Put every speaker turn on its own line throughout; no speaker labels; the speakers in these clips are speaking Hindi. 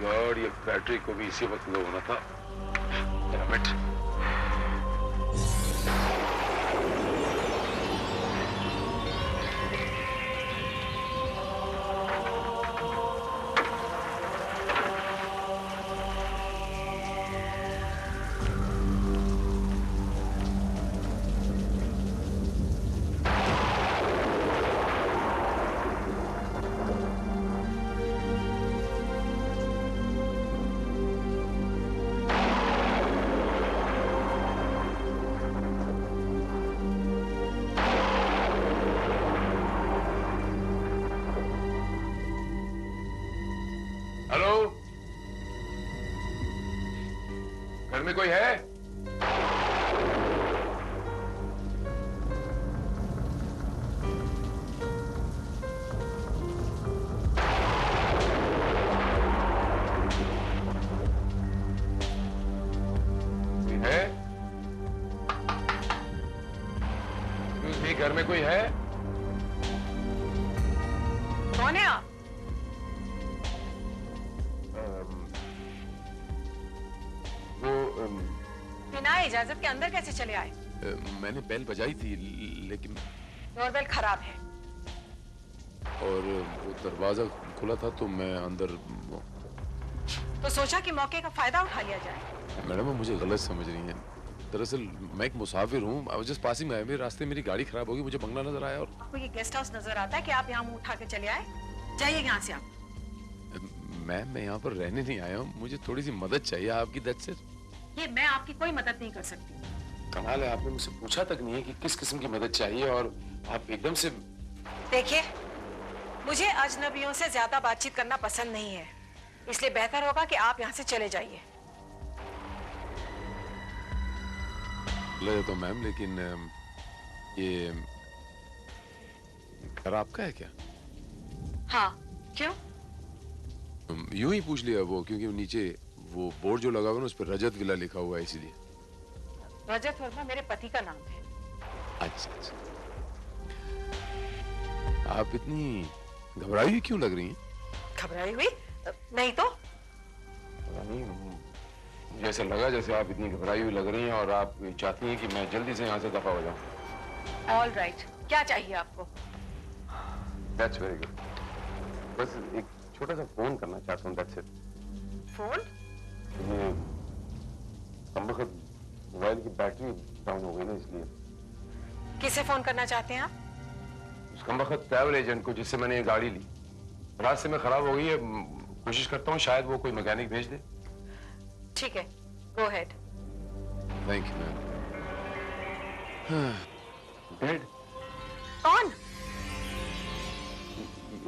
गॉड, ये बैटरी को भी इसी वक्त लो होना था। Damn it. हेलो, घर में कोई है? कोई है? एक्सक्यूज मी, घर में कोई है?
कौन है आप? बिना इजाजत के अंदर कैसे चले आए?
मैंने बेल बजाई थी लेकिन
डोरबेल खराब है।
और वो दरवाजा खुला था तो मैं अंदर।
तो सोचा कि मौके का फायदा उठा लिया जाए।
मैडम, मुझे गलत समझ रही हैं। दरअसल मैं एक मुसाफिर हूँ। I was just passing by. मेरे रास्ते मेरी गाड़ी खराब होगी, मुझे बंगला नजर आया और
आपको ये गेस्ट हाउस नजर आता है कि आप यहाँ मुंह उठा के चले आए? जाइए यहाँ से आप।
मैम, मैं यहाँ पर रहने नहीं आया हूँ, मुझे थोड़ी सी मदद चाहिए आपकी। That's it.
ये मैं आपकी कोई मदद नहीं कर सकती।
कमाल है, आपने मुझसे पूछा तक नहीं है कि किस किस्म की मदद चाहिए और आप एकदम से।
देखिए, मुझे अजनबियों से ज्यादा बातचीत करना पसंद नहीं है, इसलिए बेहतर होगा कि आप यहाँ से चले जाइए।
ले तो मैम, लेकिन ये घर आपका है क्या?
हाँ, क्यों?
यूं ही पूछ लिया वो, क्योंकि नीचे वो बोर्ड जो लगा हुआ है ना, उस पर रजत विला लिखा हुआ है, इसीलिए।
रजत वर्मा मेरे पति का नाम है।
अच्छा अच्छा। आप इतनी घबराई हुई क्यों लग रही हैं?
घबराई हुई? नहीं तो।
नहीं, मुझे ऐसा लगा जैसे आप इतनी घबराई हुई लग रही हैं और आप चाहती हैं कि मैं जल्दी से यहाँ से दफा हो जाऊँ।
ऑल राइट, क्या चाहिए आपको?
That's very good. बस एक छोटा सा फोन करना चाहता हूँ, दैट्स इट।
फोन?
ये कमबख्त मोबाइल की बैटरी डाउन हो गई ना, इसलिए।
किसे फोन करना चाहते हैं आप?
उस कमबख्त ट्रैवल एजेंट को जिससे मैंने ये गाड़ी ली। रास्ते में खराब हो गई है, कोशिश करता हूँ शायद वो कोई मैकेनिक भेज दे।
ठीक है, go ahead.
Thank you ma'am. Dead?
कौन?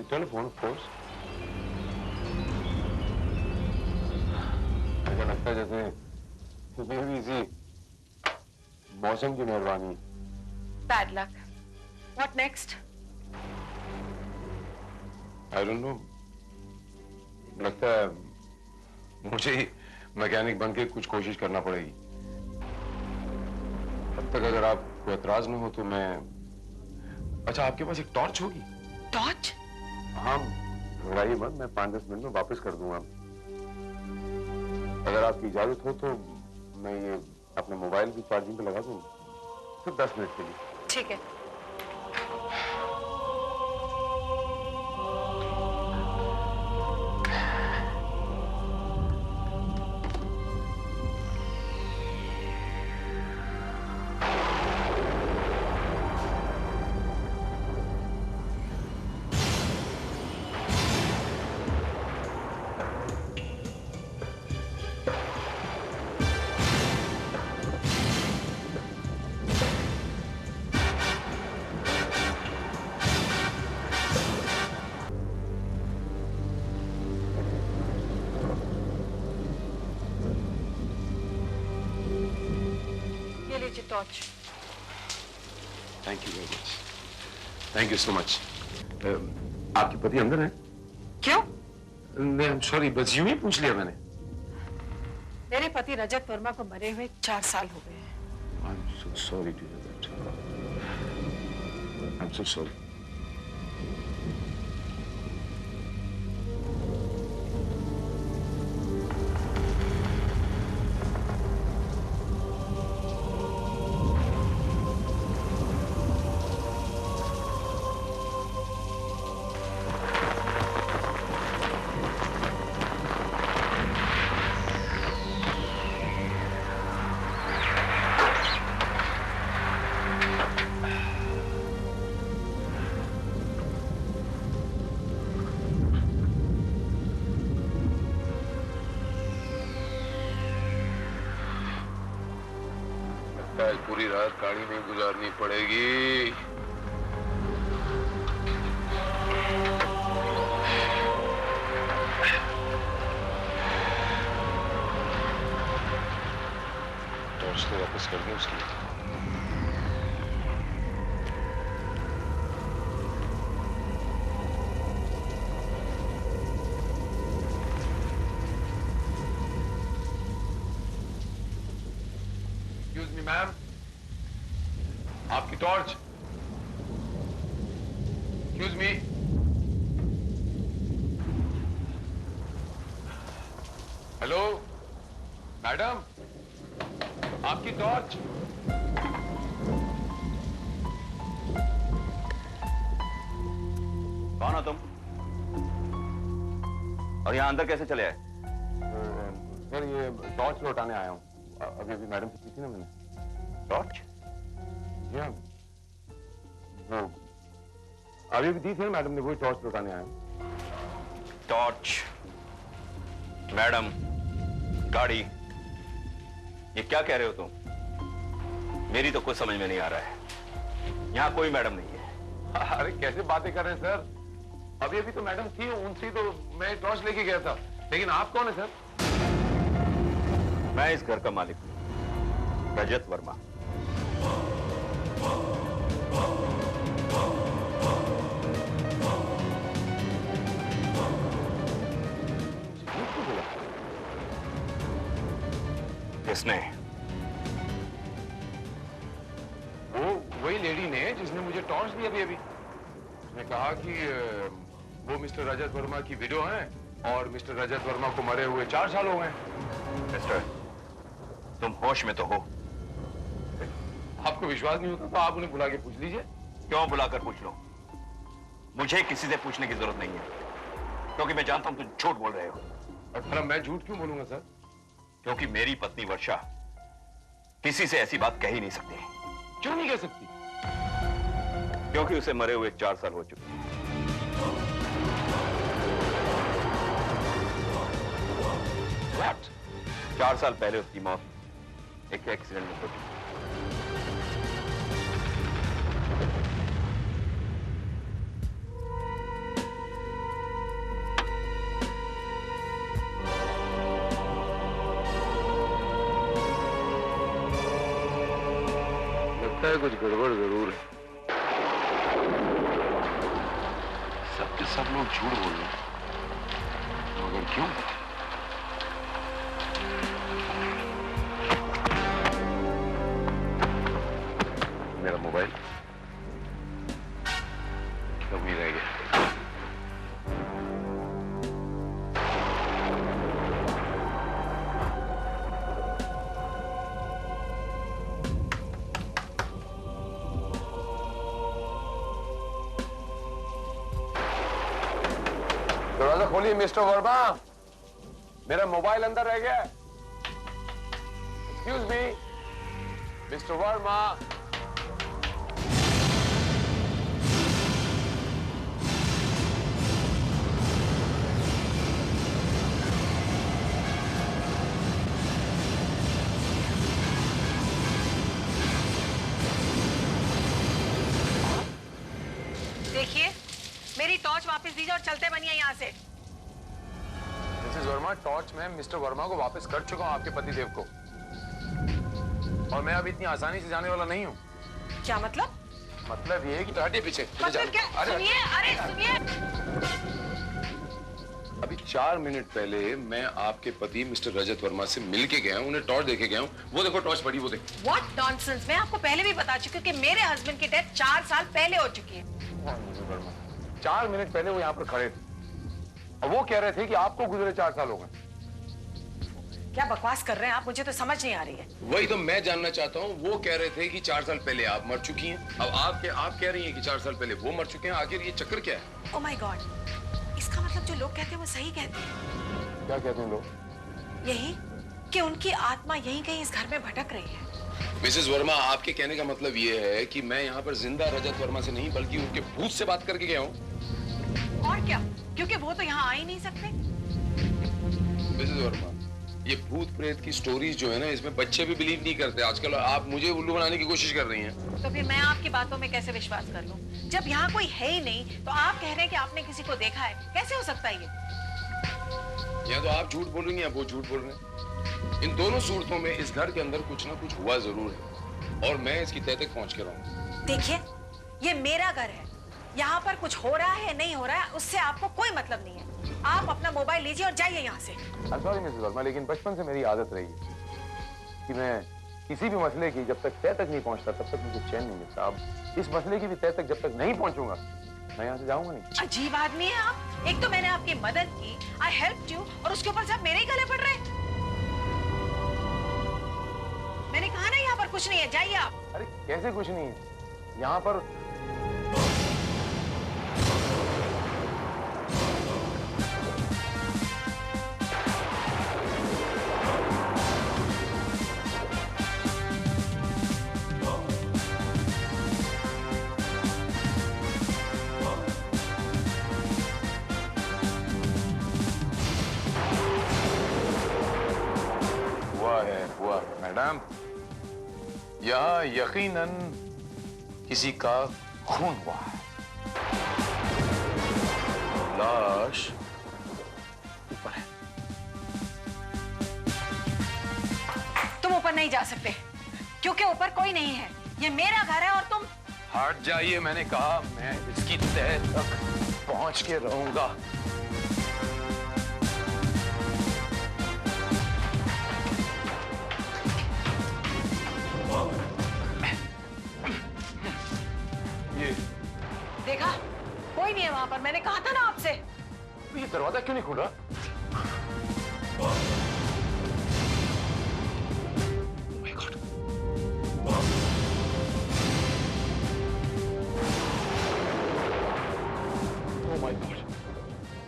Telephone, of course. ऐसा लगता है जैसे इसी मौसम की मेहरबानी।
Bad luck. What next?
I don't know. लगता है मुझे ही मैकेनिक बन के कुछ कोशिश करना पड़ेगी। तब तक अगर आपको एतराज न हो तो मैं। अच्छा, आपके पास एक टॉर्च होगी?
टॉर्च?
हाँ, घबराइए मत, मैं 5-10 मिनट में वापस कर दूंगा। अगर आपकी इजाजत हो तो मैं ये अपने मोबाइल की चार्जिंग पे लगा दूं, सिर्फ 10 मिनट के लिए।
ठीक है। Torch.
Thank you very much. Thank you so much. आपके पति अंदर हैं?
क्यों?
नहीं, आई एम सॉरी, बस यूं ही पूछ लिया मैंने।
मेरे पति रजत वर्मा को मरे हुए 4 साल हो गए हैं।
I am so sorry to hear that. I am so sorry. लगता है पूरी रात गाड़ी में गुजारनी पड़ेगी। टॉर्च तो वापस कर दूं उसकी। एक्सक्यूज मी मैम, आपकी torch. Excuse me. Hello madam, आपकी टॉर्च।
कौन हो तुम? और यहाँ अंदर कैसे चले आए?
सर ये टॉर्च लौटाने आया हूँ। अभी अभी मैडम से पूछी ना मैंने।
टॉर्च?
जी हाँ, वो अभी अभी दी थी ना मैडम ने, वही टॉर्च लौटाने आया हूँ।
टॉर्च, मैडम, गाड़ी, ये क्या कह रहे हो तुम? मेरी तो कुछ समझ में नहीं आ रहा है। यहाँ कोई मैडम नहीं है।
अरे कैसे बातें कर रहे हैं सर? अभी अभी तो मैडम थी, उनसे तो मैं टॉर्च लेके गया था। लेकिन आप कौन है सर?
मैं इस घर का मालिक हूँ, रजत वर्मा। किसने?
वो वही लेडी ने जिसने मुझे टॉर्च दी अभी अभी। उसने कहा कि वो मिस्टर रजत वर्मा की विडो हैं और मिस्टर रजत वर्मा को मरे हुए 4 साल हो गए।
मिस्टर, तुम होश में तो हो?
आपको विश्वास नहीं होता तो आप उन्हें बुला के पूछ लीजिए।
क्यों बुलाकर पूछ लो? मुझे किसी से पूछने की जरूरत नहीं है, क्योंकि मैं जानता हूं तुम झूठ बोल रहे हो।
अच्छा, मैं झूठ क्यों बोलूंगा सर?
क्योंकि मेरी पत्नी वर्षा किसी से ऐसी बात कह ही नहीं सकती।
क्यों नहीं कह सकती?
क्योंकि उसे मरे हुए 4 साल हो चुके हैं। 4 साल पहले उसकी मौत एक एक्सीडेंट में हो चुकी।
लगता है कुछ गड़बड़ जरूर है। सब के सब लोग झूठ बोल रहे हैं, मगर क्यों? मेरा मोबाइल तो वहीं रह गया। दरवाजा खोलिए मिस्टर वर्मा, मेरा मोबाइल अंदर रह गया। Excuse me mister Verma.
देखिए, मेरी टॉर्च वापस दीजिए और चलते बनिए यहाँ से।
मिसेस वर्मा, टॉर्च मैं मिस्टर वर्मा को वापस कर चुका हूँ, आपके पति देव को। और मैं अब इतनी आसानी से जाने वाला नहीं हूँ।
क्या मतलब?
मतलब ये है कि हटिए पीछे।
मतलब क्या? सुनिए, अरे सुनिए।
अभी 4 मिनट पहले मैं आपके पति मिस्टर रजत वर्मा से मिल के गया हूँ, उन्हें टॉर्च देके गया हूँ। वो देखो टॉर्च पड़ी, वो देखो।
What nonsense! मैं आपको पहले भी बता चुकी हूँ कि मेरे हस्बैंड की डेथ 4 साल पहले हो चुकी है।
4 मिनट पहले वो यहाँ पर खड़े थे और वो कह रहे थे कि आपको गुजरे 4 साल हो गए।
क्या बकवास कर रहे हैं आप? मुझे तो समझ नहीं आ रही है।
वही तो मैं जानना चाहता हूँ। वो कह रहे थे कि 4 साल पहले आप मर चुकी हैं, अब आप कह रही हैं कि 4 साल पहले वो मर चुके हैं। आखिर ये चक्कर क्या है?
Oh my God! इसका मतलब जो लोग कहते हैं वो सही कहते हैं।
क्या कहते हैं लोग?
यही कि उनकी आत्मा यहीं कहीं इस घर में भटक रही है।
मिसेस वर्मा, आपके कहने का मतलब ये है कि मैं यहाँ पर जिंदा रजत वर्मा से नहीं बल्कि उनके भूत से बात करके गया हूँ।
और क्या? क्योंकि वो तो यहाँ आ ही नहीं सकते।
मिसेस वर्मा, ये भूत प्रेत की स्टोरीज जो है ना, इसमें बच्चे भी बिलीव नहीं करते आजकल। आप मुझे उल्लू बनाने की कोशिश कर रही हैं।
तो फिर मैं आपकी बातों में कैसे विश्वास कर लूं? जब यहाँ कोई है ही नहीं तो आप कह रहे हैं कि आपने किसी को देखा है, कैसे हो सकता है ये?
या तो आप झूठ बोल रही हैं या वो झूठ बोल रहे हैं। इन दोनों सूरतों में इस घर के अंदर कुछ ना कुछ हुआ जरूर है और मैं इसकी तह तक पहुंच के रहूंगा।
देखिए, ये मेरा घर है, यहाँ पर कुछ हो रहा है नहीं हो रहा है उससे आपको कोई मतलब नहीं है। आप अपना मोबाइल लीजिए और जाइए यहाँ से।
सॉरी मिसेस वर्मा, लेकिन बचपन से मेरी आदत रही है कि मैं किसी भी मसले की जब तक तह तक नहीं पहुँचता तब तक मुझे चैन नहीं मिलता। अब इस मसले की भी तह तक जब तक नहीं पहुँचूंगा मैं यहाँ से जाऊंगा नहीं।
अजीब आदमी है आप। एक तो मैंने आपकी मदद की, आई हेल्प्ड यू, और उसके ऊपर से आप मेरे ही गले पड़ रहे हैं। मैंने कहा ना यहाँ पर कुछ नहीं है, जाइए आप।
अरे कैसे कुछ नहीं है यहाँ पर? मैडम, यहाँ यकीनन किसी का खून हुआ है। लाश ऊपर है।
तुम ऊपर नहीं जा सकते क्योंकि ऊपर कोई नहीं है। ये मेरा घर है और तुम
हट जाइए, मैंने कहा। मैं इसकी तह तक पहुंच के रहूंगा।
देखा, कोई नहीं है वहां पर। मैंने कहा था ना आपसे।
ये दरवाजा क्यों नहीं खुला? My God. Oh my God.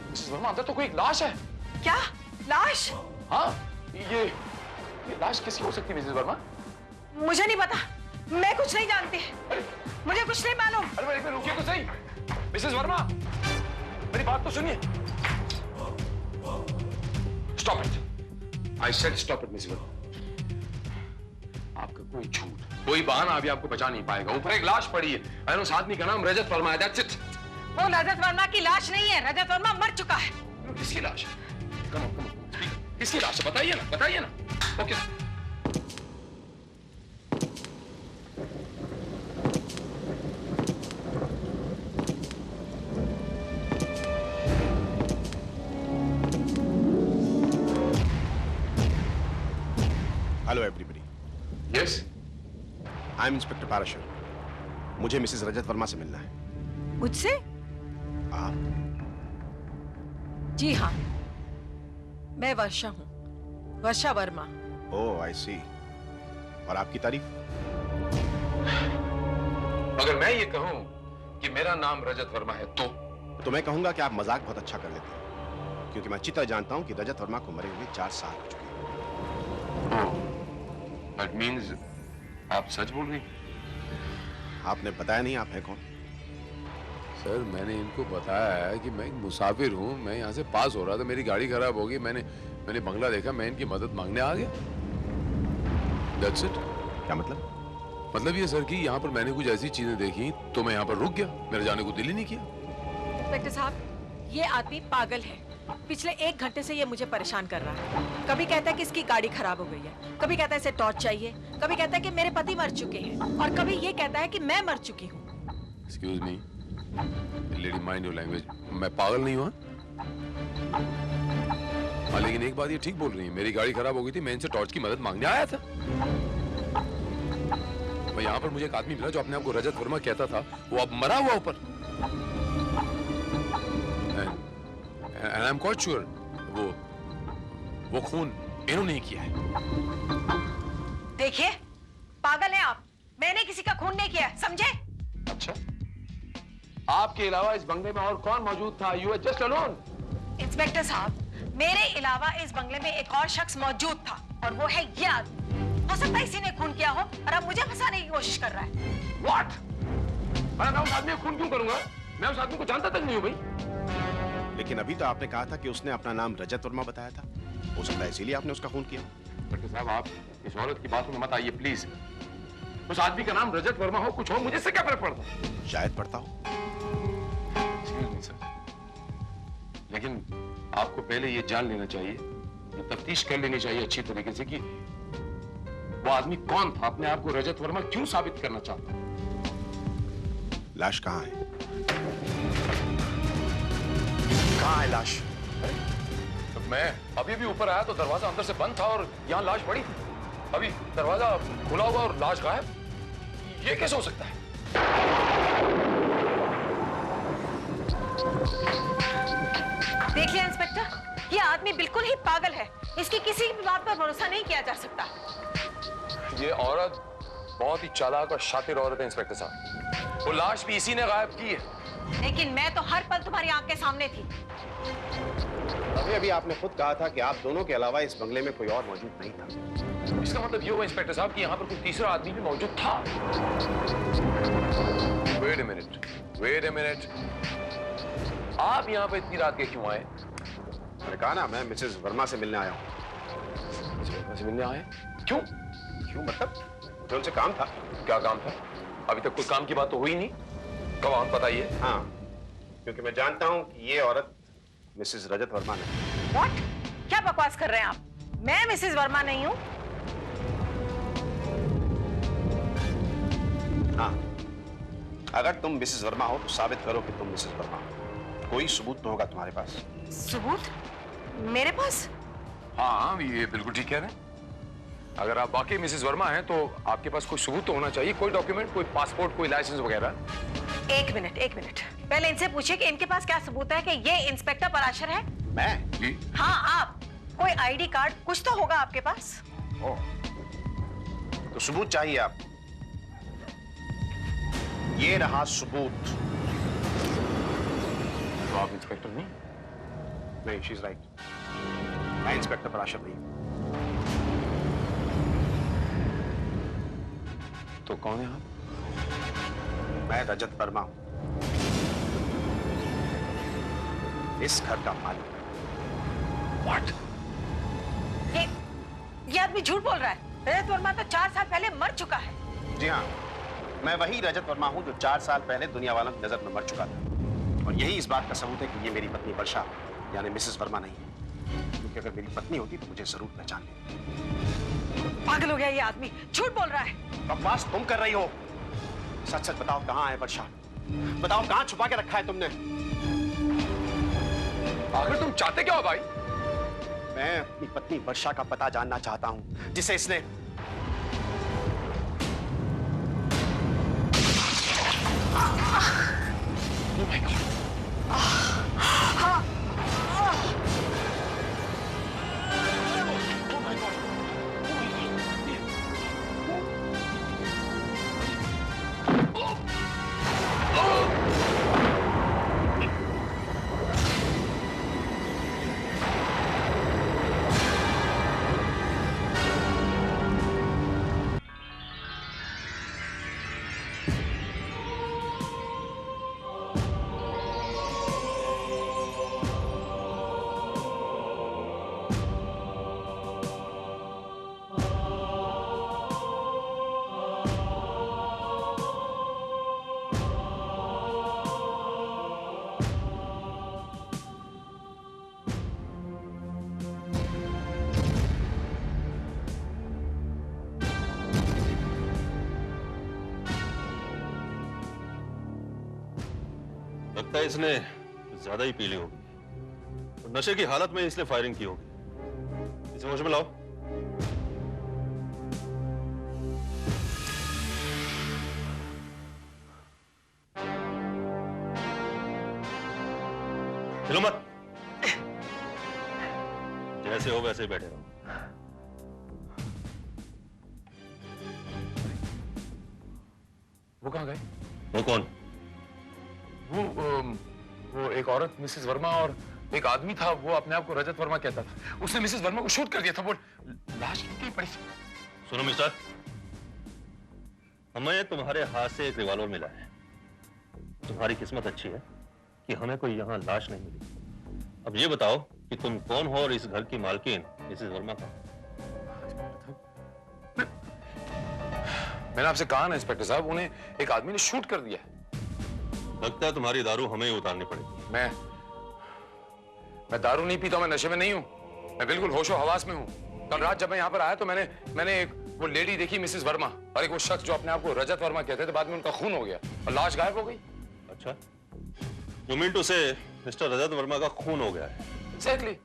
Mrs Verma, अंदर तो कोई एक लाश है।
क्या लाश?
हाँ, ये लाश किसकी हो सकती है मिसेस वर्मा?
मुझे नहीं पता, मैं कुछ नहीं जानती। मुझे कुछ नहीं मालूम।
अरे एक मिनट रुकिए तो सही। मिसेस वर्मा, मेरी बात तो सुनिए। Stop it. I said stop it Mrs Verma. आपका कोई झूठ, कोई बहाना अभी आपको बचा नहीं पाएगा। ऊपर एक लाश पड़ी है। और उस आदमी का नाम रजत वर्मा है। That's it.
वो रजत वर्मा की लाश नहीं है। रजत वर्मा मर चुका है।
किसकी लाश है? कम ऑन, किसकी लाश है? बताइए ना, बताइए ना। Okay.
Hello everybody.
Yes,
I am inspector Parashar. मुझे मिसेस रजत वर्मा से मिलना है।
मुझसे?
आप?
जी हाँ, मैं वर्षा हूँ, वर्षा वर्मा।
ओह, आई सी। और आपकी तारीफ?
अगर मैं ये कहूं कि मेरा नाम रजत वर्मा है तो
मैं कहूंगा कि आप मजाक बहुत अच्छा कर लेते हैं, क्योंकि मैं अच्छी तरह जानता हूं कि रजत वर्मा को मरे हुए 4 साल हो चुके हैं।
That means आप सच बोल रही हैं?
आपने बताया नहीं आप हैं कौन?
सर, मैंने इनको बताया है कि मैं एक मुसाफिर हूँ। मैं यहाँ से पास हो रहा था, मेरी गाड़ी खराब हो गई। मैंने बंगला देखा, मैं इनकी मदद मांगने आ गया। That's it।
क्या मतलब?
मतलब ये सर कि यहाँ पर मैंने कुछ ऐसी चीजें देखी तो मैं यहाँ पर रुक गया। मेरे जाने को दिल ही नहीं किया।
इंस्पेक्टर साहब, ये आदमी पागल है। पिछले 1 घंटे से ये मुझे परेशान कर रहा है। कभी कहता है कि इसकी गाड़ी खराब हो गई है, कभी कहता है इसे टॉर्च चाहिए, कभी कहता है कि मेरे पति मर चुके हैं, और कभी ये कहता है कि मैं मर चुकी हूँ।
Excuse me lady, mind your language. मैं पागल नहीं हुआ। हाँ, लेकिन एक बात ये ठीक बोल रही है, मेरी गाड़ी खराब हो गई थी, मैं इनसे टॉर्च की मदद मांगने आया था। मैं यहाँ पर मुझे एक आदमी मिला जो अपने आप को रजत वर्मा कहता था, वो अब मरा हुआ ऊपर। And I'm quite sure वो खून इन्होंने ही किया है।
देखिए, पागल हैं आप। मैंने किसी का खून नहीं किया, समझे?
अच्छा, आपके अलावा इस बंगले में और कौन मौजूद था? You were just alone।
Inspector साहब, मेरे अलावा इस बंगले में एक और शख्स मौजूद था और वो है ये आदमी। हो सकता है इसी ने खून किया हो और अब मुझे फंसाने की कोशिश कर रहा है।
What? मैं उस आदमी को खून क्यों करूंगा? मैं उस आदमी को जानता तक नहीं हूँ भाई।
लेकिन अभी तो आपने कहा था कि उसने अपना नाम रजत वर्मा बताया था। हो सकता है इसीलिए आपने उसका खून किया।
डॉक्टर साहब, आप इस औरत की बातों में मत आइए प्लीज। उस आदमी का नाम रजत वर्मा हो, कुछ हो, मुझे इससे क्या फर्क पड़ता?
शायद पड़ता हो।
Excuse me, sir. लेकिन आपको पहले ये जान लेना चाहिए, ये तफ्तीश कर लेनी चाहिए अच्छी तरीके से कि वो आदमी कौन था, अपने आप को रजत वर्मा क्यों साबित करना चाहता।
लाश कहाँ है? कहाँ है लाश?
तो मैं अभी भी ऊपर आया तो दरवाजा अंदर से बंद था और यहाँ लाश पड़ी थी। अभी दरवाजा खुला हुआ और लाश गायब। ये कैसे हो सकता है?
देख लिया इंस्पेक्टर, ये आदमी बिल्कुल ही पागल है। इसकी किसी भी बात पर भरोसा नहीं किया जा सकता।
ये औरत बहुत ही चालाक और शातिर औरत है इंस्पेक्टर साहब। वो लाश भी इसी ने गायब की है।
लेकिन मैं तो हर पल तुम्हारी आंख के सामने थी।
अभी अभी आपने खुद कहा था कि आप दोनों के अलावा इस बंगले में कोई और मौजूद नहीं था।
इसका मतलब ये हुआ इंस्पेक्टर साहब कि यहाँ पर कोई तीसरा आदमी भी मौजूद था। वेट अ मिनट, आप यहाँ पे इतनी रात के क्यों आए?
मैंने कहा ना, मैं मिसेस वर्मा से मिलने आया हूँ।
मिसेस वर्मा से मिलने आए? क्यों?
क्यों मतलब? मुझे उनसे काम था।
क्या काम था? अभी तक कोई काम की बात तो हुई नहीं। कब आप बताइए।
हाँ, क्योंकि मैं जानता हूँ कि ये औरत मिसेस रजत वर्मा नहीं।
What? क्या बकवास कर रहे हैं आप? मैं मिसेस वर्मा नहीं हूँ।
हाँ, अगर तुम मिसेस वर्मा हो तो साबित करो कि तुम मिसेस वर्मा हो। कोई सबूत तो होगा तुम्हारे पास।
सबूत? मेरे पास?
हाँ, ये बिल्कुल ठीक कह रहे हैं। अगर आप वाकई मिसेस वर्मा हैं तो आपके पास कोई सबूत तो होना चाहिए, कोई डॉक्यूमेंट, कोई पासपोर्ट, कोई लाइसेंस वगैरह।
एक मिनट, पहले इनसे पूछिए कि इनके पास क्या सबूत है कि ये इंस्पेक्टर पराशर है।
मैं?
जी।
हाँ, आप। कोई आईडी कार्ड कुछ तो होगा आपके पास।
ओ, तो सबूत चाहिए आप। ये रहा सबूत।
तो आप इंस्पेक्टर नहीं?
नहीं, शी इज राइट। मैं इंस्पेक्टर पराशर नहीं हूं।
तो कौन है आप?
मैं रजत वर्मा हूं, इस घर का मालिक।
What?
ये आदमी झूठ बोल रहा है। रजत वर्मा तो 4 साल पहले मर चुका है।
जी हाँ, मैं वही रजत वर्मा हूं जो 4 साल पहले दुनिया वालों की नजर में मर चुका था। और यही इस बात का सबूत है कि ये मेरी पत्नी वर्षा यानी मिसेस वर्मा नहीं है। क्योंकि अगर मेरी पत्नी होती तो मुझे जरूर पहचान लेती।
पागल हो गया ये आदमी, झूठ बोल रहा है।
बकवास तुम कर रही हो। सच सच बताओ, कहाँ है वर्षा? बताओ, कहाँ छुपा के रखा है तुमने?
आखिर तुम चाहते क्या हो भाई?
मैं अपनी पत्नी वर्षा का पता जानना चाहता हूं, जिसे इसने
Oh my God.
लगता है इसने ज्यादा ही पी ली होगी और नशे की हालत में इसने फायरिंग की होगी। इसे होश में लाओ। हिलो मत, जैसे हो वैसे ही बैठे रहो।
वो कहाँ गए?
वो कौन?
वो एक औरत मिसेस वर्मा और एक आदमी था, वो अपने आप को रजत वर्मा कहता था। उसने मिसेस वर्मा को शूट कर दिया था। वो लाश क्यों पड़ी?
सुनो मिस्टर, हमें तुम्हारे हाथ से एक रिवॉल्वर मिला है। तुम्हारी किस्मत अच्छी है कि हमें कोई यहाँ लाश नहीं मिली। अब ये बताओ कि तुम कौन हो और इस घर की मालकिन मिसेस वर्मा का।
मैंने आपसे कहा ना इंस्पेक्टर साहब, उन्हें एक आदमी ने शूट कर दिया है।
लगता है तुम्हारी दारू हमें ही उतारनी पड़ेगी।
मैं दारू नहीं पीता, मैं नशे में नहीं हूँ, मैं बिल्कुल होशो हवास में हूँ। कल रात जब मैं यहाँ पर आया तो मैंने एक वो लेडी देखी, मिसेस वर्मा, और एक वो शख्स जो अपने आप को रजत वर्मा कहते थे, बाद में उनका खून हो गया और लाश गायब हो गई।
अच्छा, यू मीन टू से मिस्टर रजत वर्मा का खून हो गया है?
एग्जैक्टली।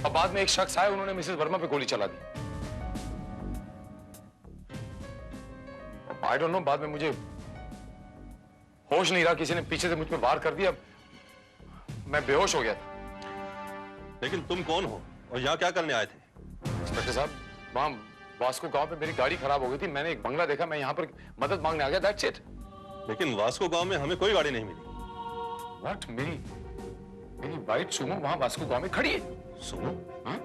अब बाद में एक शख्स आए, उन्होंने मिसेस वर्मा पे गोली चला दी। आई डोंट नो, बाद में मुझे होश नहीं रहा, किसी ने पीछे से मुझ पे वार कर दिया, मैं बेहोश हो गया था।
लेकिन तुम कौन हो और यहाँ क्या करने आए थे?
इंस्पेक्टर साहब, वहां वास्को गांव पे मेरी गाड़ी खराब हो गई थी, मैंने एक बंगला देखा, मैं यहाँ पर मदद मांगने आ गया, दैट्स इट।
लेकिन वास्को गांव में हमें कोई गाड़ी नहीं मिली।
व्हाट? मेरी व्हाइट सुमो वहां वास्को गांव में खड़ी है।
सुमो?
हाँ?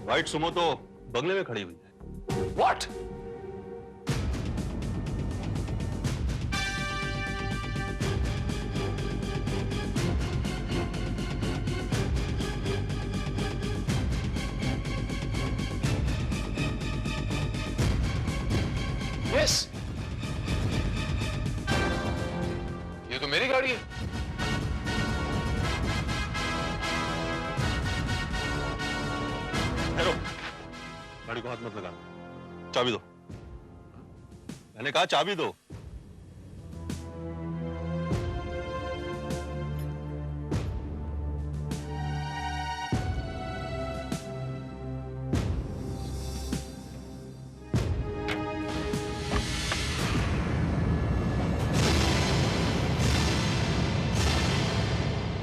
व्हाइट सुमो तो बंगले में खड़ी हुई है।
व्हाट? यस, ये तो मेरी गाड़ी है।
ठहरो, गाड़ी को हाथ मत लगाना, चाबी दो। मैंने कहा चाबी दो।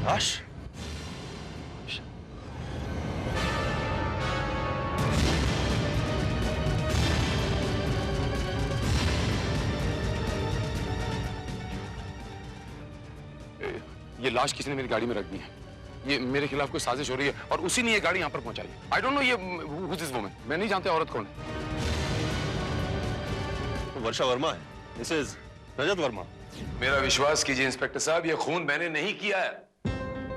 लाश?
ये लाश किसी ने मेरी गाड़ी में रख दी है, ये मेरे खिलाफ कोई साजिश हो रही है और उसी ने ये गाड़ी यहाँ पर पहुंचाई है। आई डोंट नो ये हु दिस वुमन, मैं नहीं जानता औरत कौन है।
तो वर्षा वर्मा है, मिसेस रजत वर्मा।
मेरा विश्वास कीजिए इंस्पेक्टर साहब, ये खून मैंने नहीं किया है।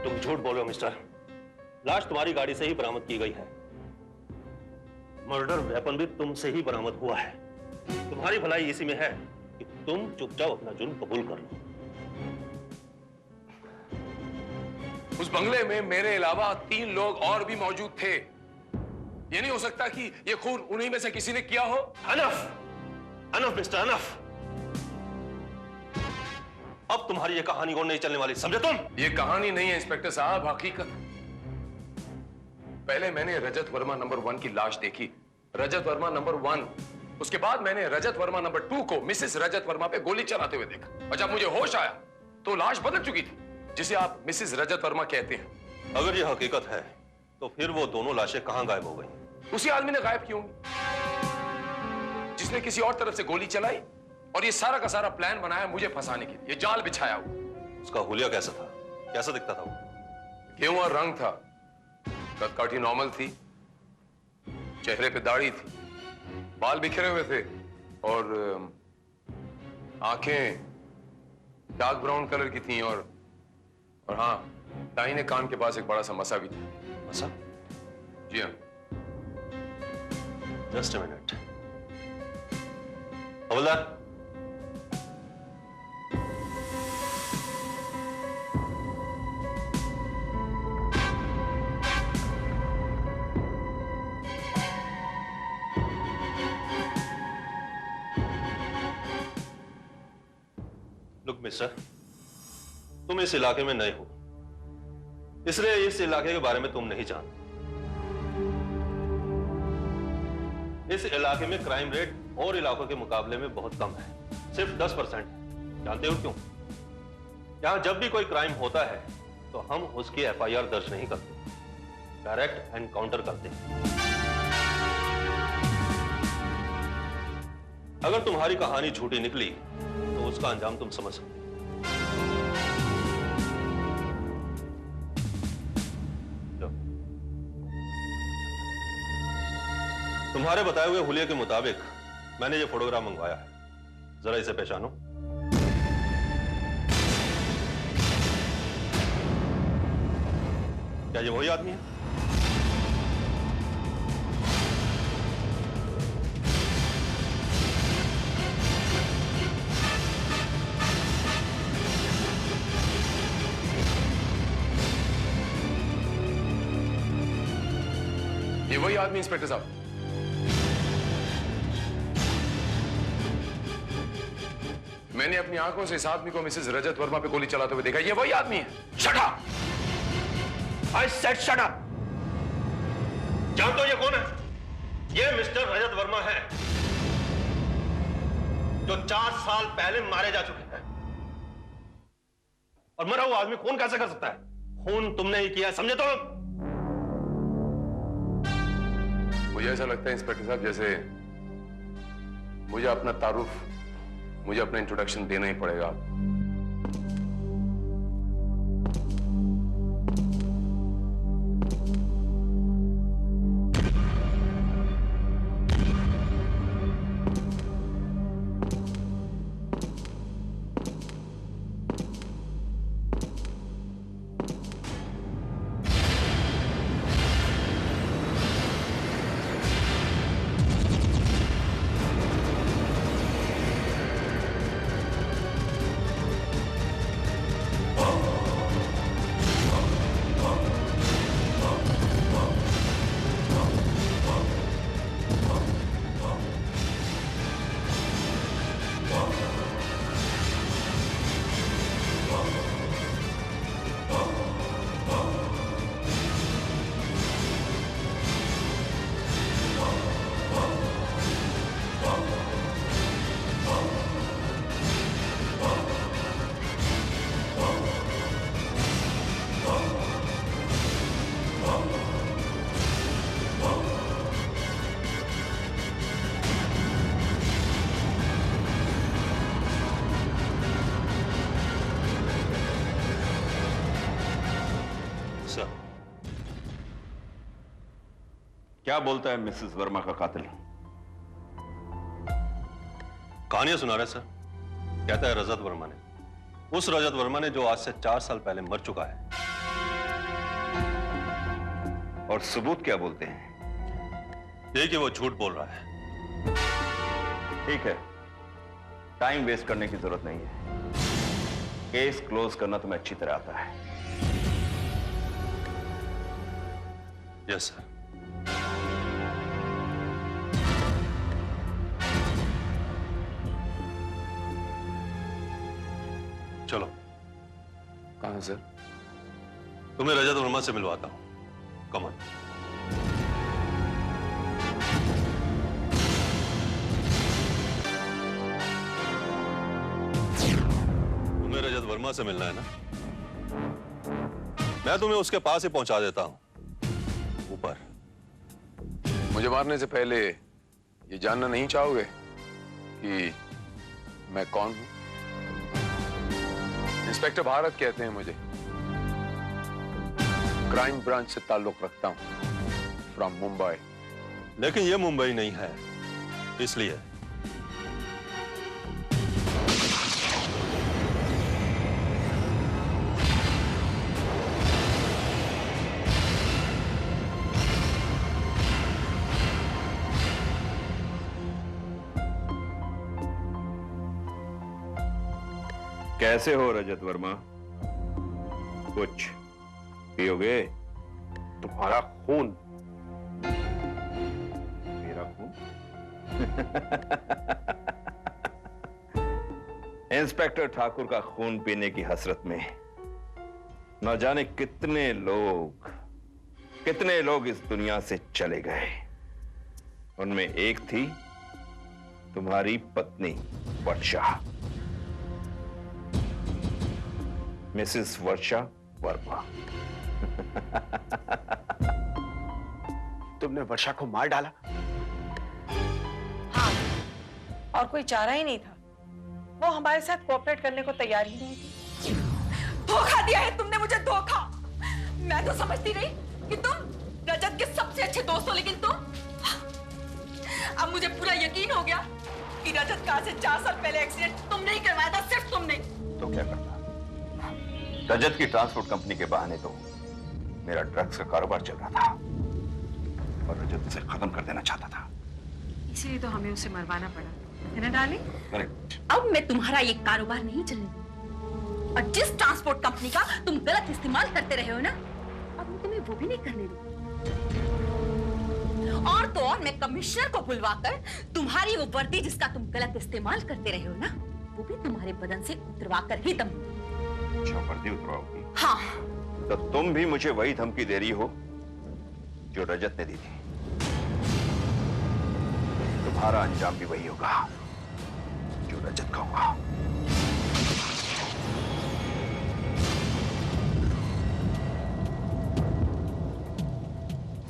तुम झूठ बोल रहे हो मिस्टर। लाश तुम्हारी गाड़ी से ही बरामद की गई है। मर्डर वेपन भी तुमसे ही बरामद हुआ है। तुम्हारी भलाई इसी में है कि तुम चुपचाप अपना जुर्म कबूल कर लो।
उस बंगले में मेरे अलावा 3 लोग और भी मौजूद थे। ये नहीं हो सकता कि ये खून उन्हीं में से किसी ने किया हो।
Enough, enough mister enough. अब तुम्हारी ये कहानी और नहीं चलने वाली, समझे तुम?
ये कहानी नहीं है इंस्पेक्टर साहब, हकीकत। पहले मैंने रजत वर्मा नंबर 1 की लाश देखी, रजत वर्मा नंबर 1। उसके बाद मैंने रजत वर्मा नंबर 2 को मिसेस रजत वर्मा पे गोली चलाते हुए देखा, और जब मुझे होश आया तो लाश बदल चुकी थी, जिसे आप मिसेस रजत वर्मा कहते हैं।
अगर ये हकीकत है तो फिर वो दोनों लाशें कहां गायब हो गई?
उसी आदमी ने गायब की होंगी, जिसने किसी और तरफ से गोली चलाई और ये सारा का सारा प्लान बनाया मुझे फंसाने के लिए, ये जाल बिछाया हुआ।
उसका हुलिया कैसा था? कैसा दिखता था वो?
गेरुआ रंग था, कदकाठी नॉर्मल थी, चेहरे पे दाढ़ी थी, बाल बिखरे हुए थे और आंखें डार्क ब्राउन कलर की थी, और हाँ, दाहिने कान के पास एक बड़ा सा मसा भी था।
मसा?
जी हाँ।
Just a minute. Havildar, look mister, तुम इस इलाके में नए हो, इसलिए इस इलाके के बारे में तुम नहीं जानते। इस इलाके में क्राइम रेट और इलाकों के मुकाबले में बहुत कम है, सिर्फ 10% है। जानते हो क्यों? यहां जब भी कोई क्राइम होता है तो हम उसकी FIR दर्ज नहीं करते, डायरेक्ट एनकाउंटर करते हैं। अगर तुम्हारी कहानी झूठी निकली तो उसका अंजाम तुम समझ सकते हो। तुम्हारे बताए हुए हुलिया के मुताबिक मैंने ये फोटोग्राफ मंगवाया है, जरा इसे पहचानो। क्या ये वही आदमी है?
वही आदमी इंस्पेक्टर साहब। मैंने अपनी आंखों से इस आदमी को मिसेस रजत वर्मा पे गोली चलाते हुए देखा। ये वही आदमी है।
Shut up! I said shut up! जानते हो ये कौन है? ये मिस्टर रजत वर्मा है, जो 4 साल पहले मारे जा चुके हैं। और मरा हुआ आदमी खून कैसे कर सकता है? खून तुमने ही किया, समझे तो?
मुझे ऐसा लगता है इंस्पेक्टर साहब, जैसे मुझे अपना तारुफ, मुझे अपना इंट्रोडक्शन देना ही पड़ेगा।
क्या बोलता है मिसेस वर्मा का कातिल?
कहानियां सुना रहे सर। कहता है रजत वर्मा ने, उस रजत वर्मा ने जो आज से 4 साल पहले मर चुका है।
और सबूत क्या बोलते हैं?
ये कि वो झूठ बोल रहा है।
ठीक है, टाइम वेस्ट करने की जरूरत नहीं है। केस क्लोज करना तुम्हें अच्छी तरह आता है।
Yes sir. चलो।
कहां सर?
तुम्हें रजत वर्मा से मिलवाता हूं। Come on. तुम्हें रजत वर्मा से मिलना है ना? मैं तुम्हें उसके पास ही पहुंचा देता हूं, ऊपर।
मुझे मारने से पहले ये जानना नहीं चाहोगे कि मैं कौन हूं? इंस्पेक्टर भारत कहते हैं मुझे। क्राइम ब्रांच से ताल्लुक रखता हूं, फ्रॉम मुंबई।
लेकिन ये मुंबई नहीं है, इसलिए
कैसे हो रजत वर्मा? कुछ पियोगे?
तुम्हारा खून।
मेरा खून? इंस्पेक्टर ठाकुर का खून पीने की हसरत में न जाने कितने लोग इस दुनिया से चले गए। उनमें एक थी तुम्हारी पत्नी वर्षा, मिसेस वर्षा वर्मा।
तुमने वर्षा को मार डाला?
हाँ, और कोई चारा ही नहीं था। वो हमारे साथ कोऑपरेट करने को तैयार ही नहीं थी। धोखा दिया है तुमने मुझे, धोखा। मैं तो समझती रही कि तुम रजत के सबसे अच्छे दोस्त हो, लेकिन तुम, अब मुझे पूरा यकीन हो गया कि रजत का आज से 4 साल पहले एक्सीडेंट तुमने ही करवाया था, सिर्फ तुमने।
तो क्या करता? रजत की ट्रांसपोर्ट कंपनी के बहाने तो मेरा ड्रग्स का कारोबार चल रहा था और रजत इसे खत्म कर देना चाहता था।
इसीलिए तो हमें उसे मरवाना पड़ा, है ना डार्लिंग?
करेक्ट।
अब मैं तुम्हारा ये कारोबार नहीं चलने दूंगी। और जिस ट्रांसपोर्ट कंपनी का तुम गलत इस्तेमाल करते रहे हो ना, अब मैं तुम्हें वो भी नहीं करने दूंगी। और तो और मैं कमिश्नर को बुलवाकर तुम्हारी वो वर्दी जिसका तुम गलत इस्तेमाल करते रहे हो ना, वो भी तुम्हारे बदन से उतरवा कर ही दम लूंगी।
अच्छा, वर्दी उतरवाओगी?
हाँ।
तो तुम भी मुझे वही धमकी दे रही हो जो रजत ने दी थी। तुम्हारा अंजाम भी वही होगा जो रजत का होगा।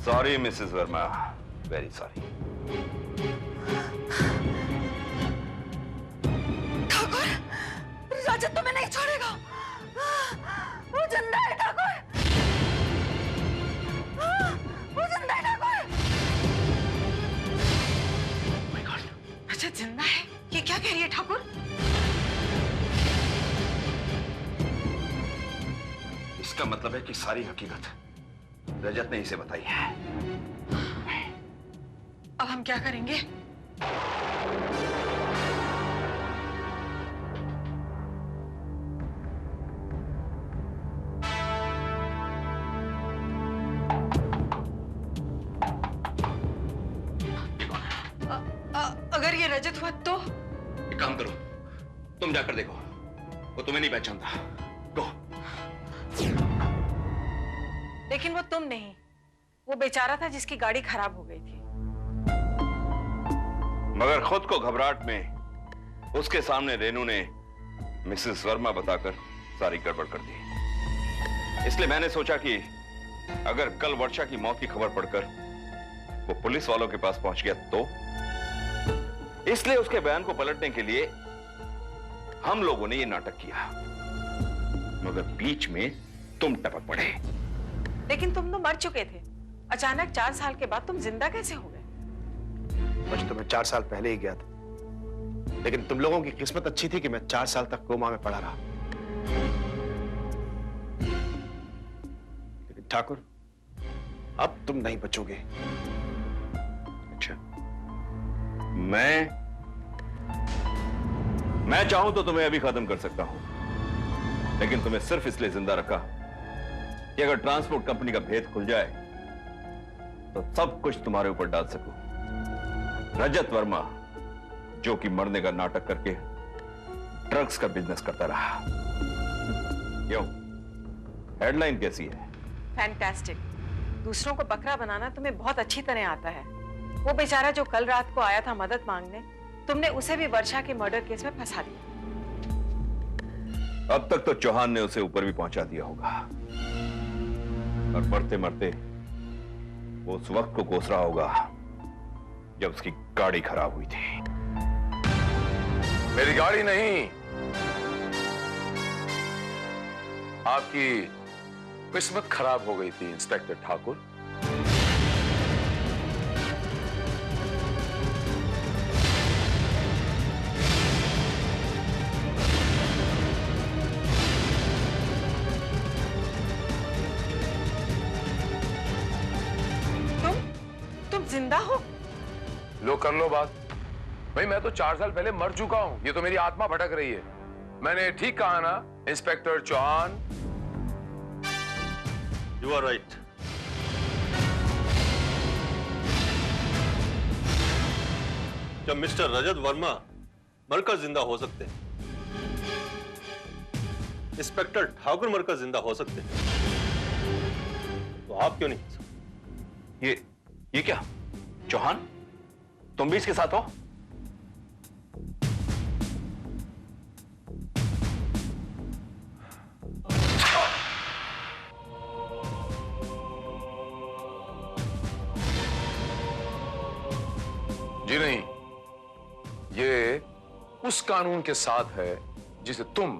Sorry Mrs Verma, very sorry.
Thakur, Rajat तुम्हें नहीं छोड़ेगा। वो जिंदा है ठाकुर। वो जिंदा है ठाकुर।
Oh my God, रजत जिंदा है? ये क्या कह रही है ठाकुर?
इसका मतलब है कि सारी हकीकत रजत ने इसे बताई है।
अब हम क्या करेंगे? अगर ये रजत हुआ तो?
एक काम करो, तुम जाकर देखो, वो तुम्हें नहीं पहचानता। गो।
लेकिन वो तुम नहीं, वो बेचारा था जिसकी गाड़ी खराब हो गई थी।
मगर खुद को घबराहट में उसके सामने रेनू ने मिसेस वर्मा बताकर सारी गड़बड़ कर दी। इसलिए मैंने सोचा कि अगर कल वर्षा की मौत की खबर पड़कर वो पुलिस वालों के पास पहुंच गया तो, इसलिए उसके बयान को पलटने के लिए हम लोगों ने ये नाटक किया, मगर बीच में तुम टपक पड़े।
लेकिन तुम तो मर चुके थे, अचानक 4 साल के बाद तुम जिंदा कैसे हो गए?
बस तो मैं 4 साल पहले ही गया था, लेकिन तुम लोगों की किस्मत अच्छी थी कि मैं 4 साल तक कोमा में पड़ा रहा। लेकिन ठाकुर, अब तुम नहीं बचोगे।
अच्छा, मैं चाहूं तो तुम्हें अभी खत्म कर सकता हूं, लेकिन तुम्हें सिर्फ इसलिए जिंदा रखा कि अगर ट्रांसपोर्ट कंपनी का भेद खुल जाए तो सब कुछ तुम्हारे ऊपर डाल सकूं। रजत वर्मा, जो कि मरने का नाटक करके ड्रग्स का बिजनेस करता रहा। क्यों, हेडलाइन कैसी है?
फैंटास्टिक। दूसरों को बकरा बनाना तुम्हें बहुत अच्छी तरह आता है। वो बेचारा जो कल रात को आया था मदद मांगने, तुमने उसे भी वर्षा के मर्डर केस में फंसा दिया।
अब तक तो चौहान ने उसे ऊपर भी पहुंचा दिया होगा, और मरते मरते वो उस वक्त को कोस रहा होगा जब उसकी गाड़ी खराब हुई थी।
मेरी गाड़ी नहीं, आपकी किस्मत खराब हो गई थी इंस्पेक्टर ठाकुर।
तुम जिंदा हो?
लो कर लो बात। भाई मैं तो 4 साल पहले मर चुका हूं, ये तो मेरी आत्मा भटक रही है। मैंने ठीक कहा ना inspector Chauhan?
You are right. क्या मिस्टर रजत वर्मा मरकर जिंदा हो सकते हैं? इंस्पेक्टर ठाकुर मरकर जिंदा हो सकते हैं, तो आप क्यों नहीं हो सकते?
ये क्या चौहान, तुम भी इसके साथ हो?
जी नहीं, ये उस कानून के साथ है जिसे तुम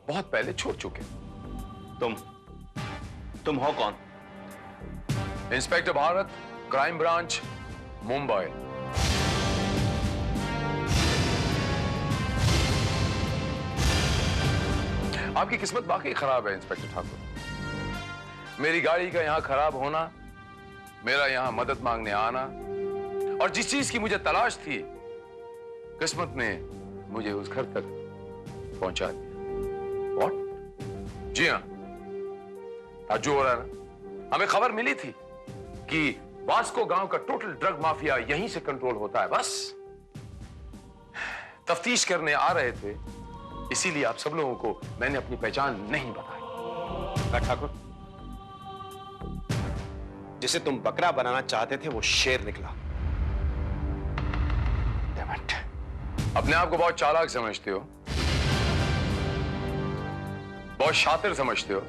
बहुत पहले छोड़ चुके।
तुम हो कौन?
Inspector Bharat, crime branch, Mumbai. आपकी किस्मत वाकई खराब है इंस्पेक्टर ठाकुर। मेरी गाड़ी का यहां खराब होना, मेरा यहां मदद मांगने आना, और जिस चीज की मुझे तलाश थी, किस्मत ने मुझे उस घर तक पहुंचा दिया। What? जी हाँ, ताज्जुब हो रहा है ना? हमें खबर मिली थी कि वास्को गांव का टोटल ड्रग माफिया यहीं से कंट्रोल होता है। बस तफ्तीश करने आ रहे थे, इसीलिए आप सब लोगों को मैंने अपनी पहचान नहीं बताई।
ठाकुर, जिसे तुम बकरा बनाना चाहते थे वो शेर निकला।
Damn it. अपने आप को बहुत चालाक समझते हो, बहुत शातिर समझते हो,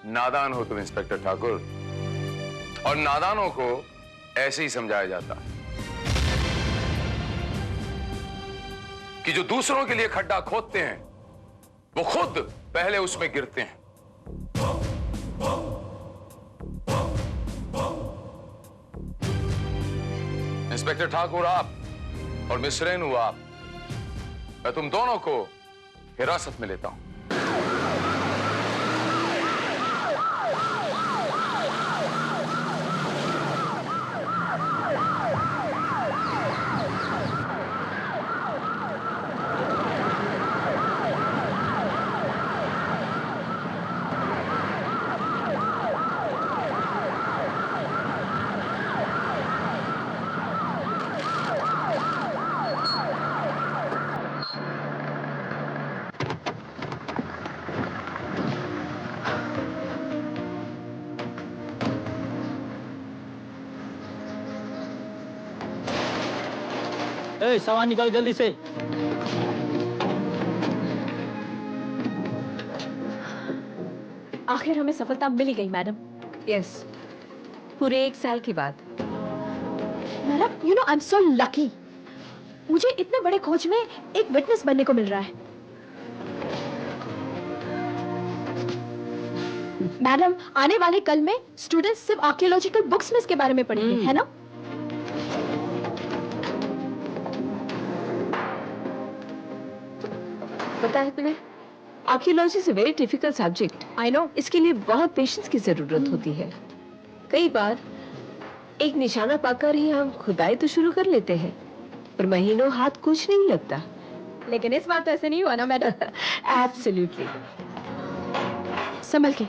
नादान हो तुम इंस्पेक्टर ठाकुर। और नादानों को ऐसे ही समझाया जाता कि जो दूसरों के लिए खड्डा खोदते हैं वो खुद पहले उसमें गिरते हैं। इंस्पेक्टर ठाकुर आप और मिस रेनू आप, मैं तुम दोनों को हिरासत में लेता हूं।
ए, सामान निकाल जल्दी से।
आखिर हमें सफलता मिल ही गई मैडम।
यस, पूरे 1 साल के बाद।
Madam, I am so lucky. मुझे इतने बड़े खोज में एक विटनेस बनने को मिल रहा है। मैडम, आने वाले कल में स्टूडेंट्स सिर्फ आर्कियोलॉजिकल बुक्स में इसके बारे में पढ़ेंगे, है ना?
पता है तुम्हें, archaeology is a very difficult subject.
I know.
इसके लिए बहुत पेशेंस की जरूरत होती है। कई बार एक निशाना पाकर ही हम खुदाई तो शुरू कर लेते हैं, पर महीनों हाथ कुछ नहीं लगता।
लेकिन इस बार तो ऐसे नहीं हुआ ना मैडम?
एब्सोल्युटली।
संभल के,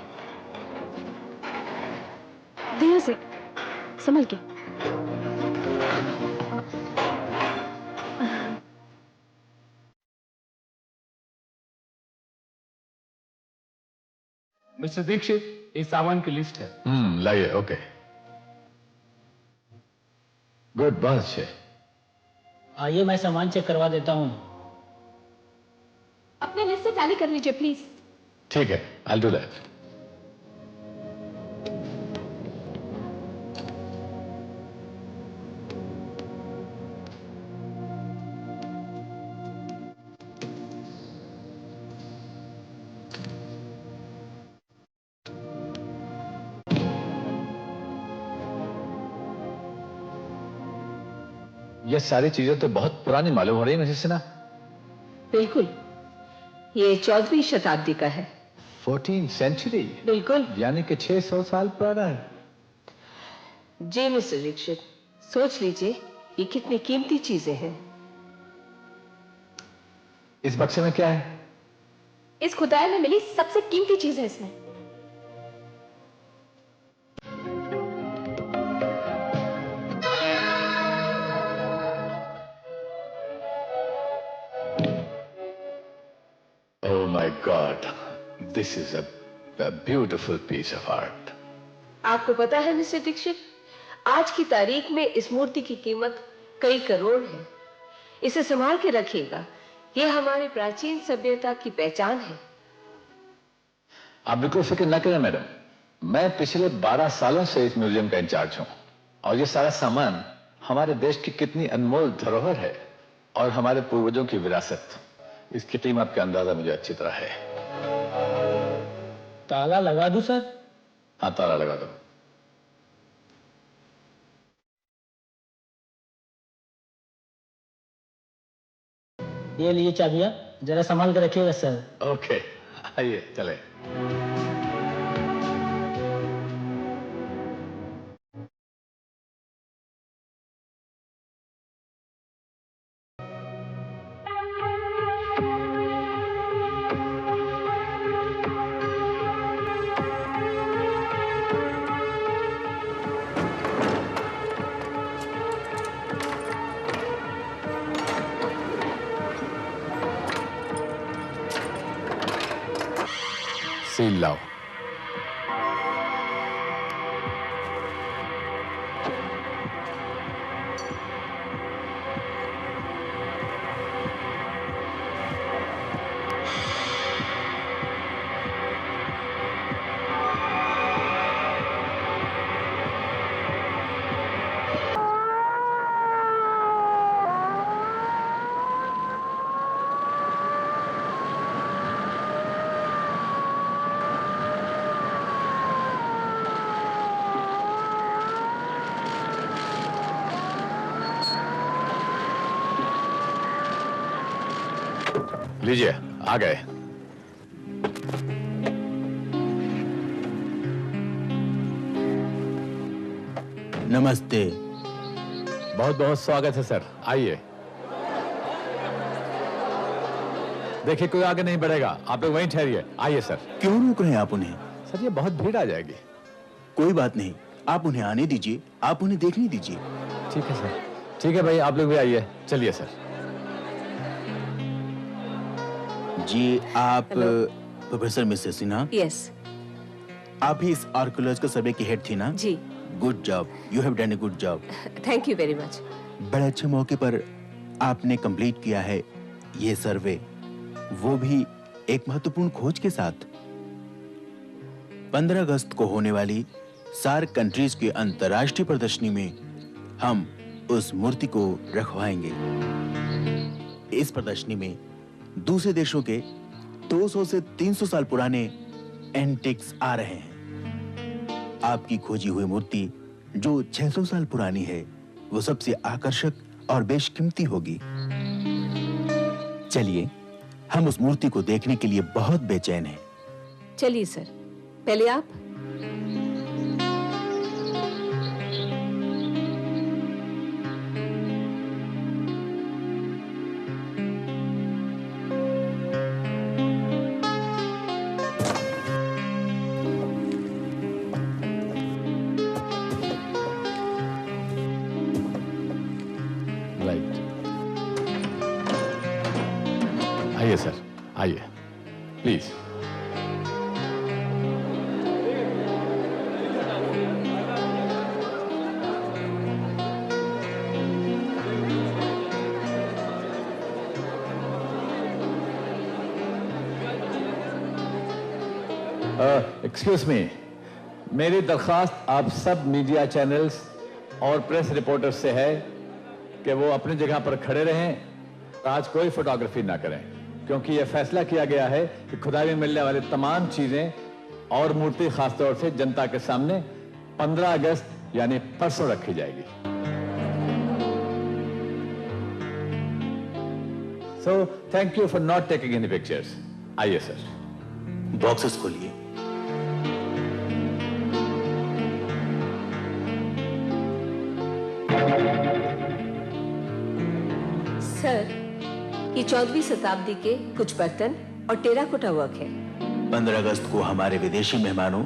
धीरे से, संभल के।
मिस्टर दीक्षित, इस सामान की लिस्ट है।
लाइए। ओके, गुड, बहुत अच्छे।
आइए मैं सामान चेक करवा देता हूँ।
अपने लिस्ट से टैली कर लीजिए प्लीज।
ठीक है, I'll do that. ये सारी चीजें तो बहुत पुरानी मालूम हो रही है मिसेस सिन्हा।
बिल्कुल, ये 14वीं शताब्दी का है।
14th century?
बिल्कुल।
यानी कि 600 साल पुराना है।
जी मिस्टर दीक्षित, सोच लीजिए ये कितनी कीमती चीजें हैं।
इस बक्से में क्या है?
इस खुदाई में मिली सबसे कीमती चीज है इसमें।
Oh my God, this is a beautiful piece of art.
आपको पता है मिस्टर दीक्षित, आज की तारीख में इस मूर्ति की कीमत कई करोड़ है। इसे संभाल के रखिएगा, ये हमारी प्राचीन सभ्यता की पहचान है।
आप बिल्कुल फिक्र न करें मैडम, मैं पिछले 12 सालों से इस म्यूजियम का इंचार्ज हूं और ये सारा सामान हमारे देश की कितनी अनमोल धरोहर है और हमारे पूर्वजों की विरासत, इसकी कीमत का अंदाजा मुझे अच्छी तरह है।
ताला लगा दूं सर?
हाँ, ताला लगा दो।
ये लिए चाबियां, जरा संभाल के रखिएगा सर।
ओके, आइए चले। सील लाओ। लीजिए, आ गए।
नमस्ते।
बहुत बहुत स्वागत है सर, आइए। देखिए कोई आगे नहीं बढ़ेगा, आप लोग वहीं ठहरिए। आइए सर।
क्यों रोक रहे हैं आप उन्हें?
सर ये बहुत भीड़ आ जाएगी।
कोई बात नहीं, आप उन्हें आने दीजिए, आप उन्हें देखने दीजिए।
ठीक है सर। ठीक है भाई, आप लोग भी आइए। चलिए सर।
जी आप प्रोफेसर मिसेस सिन्हा?
यस।
आप ही इस आर्कियोलॉजिकल का सर्वे की हेड थी ना?
जी।
Good job, you have done a good job.
Thank you very much.
बड़े अच्छे मौके पर आपने कंप्लीट किया है ये सर्वे, वो भी एक महत्वपूर्ण खोज के साथ। 15 अगस्त को होने वाली सार्क कंट्रीज की अंतर्राष्ट्रीय प्रदर्शनी में हम उस मूर्ति को रखवाएंगे। इस प्रदर्शनी में दूसरे देशों के 200 से 300 साल पुराने एंटिक्स आ रहे हैं। आपकी खोजी हुई मूर्ति जो 600 साल पुरानी है, वो सबसे आकर्षक और बेशकीमती होगी। चलिए, हम उस मूर्ति को देखने के लिए बहुत बेचैन हैं।
चलिए सर, पहले आप।
आइए सर, आइए प्लीज। एक्सक्यूज मी, मेरी दरख्वास्त आप सब मीडिया चैनल्स और प्रेस रिपोर्टर्स से है कि वो अपनी जगह पर खड़े रहें, आज कोई फोटोग्राफी ना करें, क्योंकि यह फैसला किया गया है कि खुदाई में मिलने वाली तमाम चीजें और मूर्ति खासतौर से जनता के सामने 15 अगस्त यानी परसों रखी जाएगी। So thank you for not taking any pictures. आइए सर।
बॉक्सेस खोलिए।
सर, ये 14वीं शताब्दी के कुछ बर्तन और टेराकोटा वर्क है।
15 अगस्त को हमारे विदेशी मेहमानों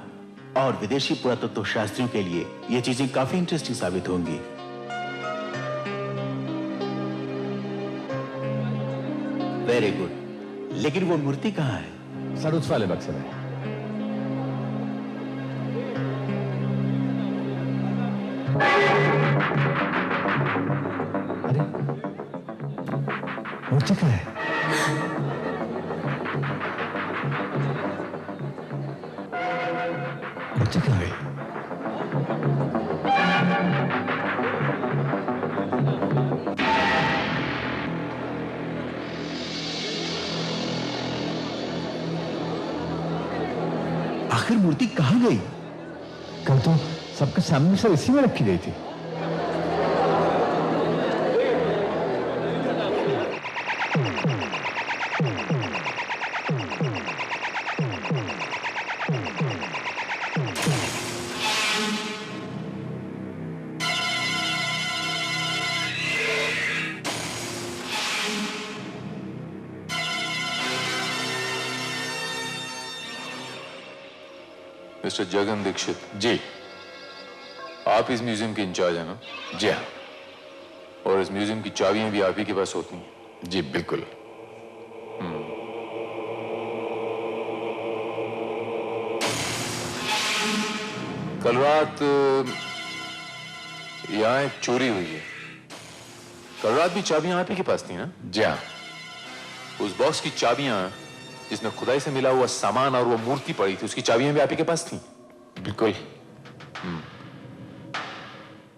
और विदेशी पुरातत्व शास्त्रियों के लिए ये चीजें काफी इंटरेस्टिंग साबित होंगी। Very good. लेकिन वो मूर्ति कहाँ है?
सर उस वाले बक्से में। अरे मूर्ति कहाँ है? मूर्ति कहाँ गई?
आखिर मूर्ति कहाँ गई?
कल तो सबके सामने सर इसी में रखी गई थी।
मिस्टर जगन दीक्षित
जी,
आप इस म्यूजियम के इंचार्ज हैं ना?
जी हाँ।
और इस म्यूजियम की चाबियां भी आप ही के पास होती हैं?
जी बिल्कुल।
कल रात यहाँ एक चोरी हुई है। कल रात भी चाबियां आप ही के पास थी ना?
जी हाँ।
उस बॉक्स की चाबियां जिसमें खुदाई से मिला हुआ सामान और वो मूर्ति पड़ी थी, उसकी चाबियां भी आप ही के पास थी?
बिल्कुल।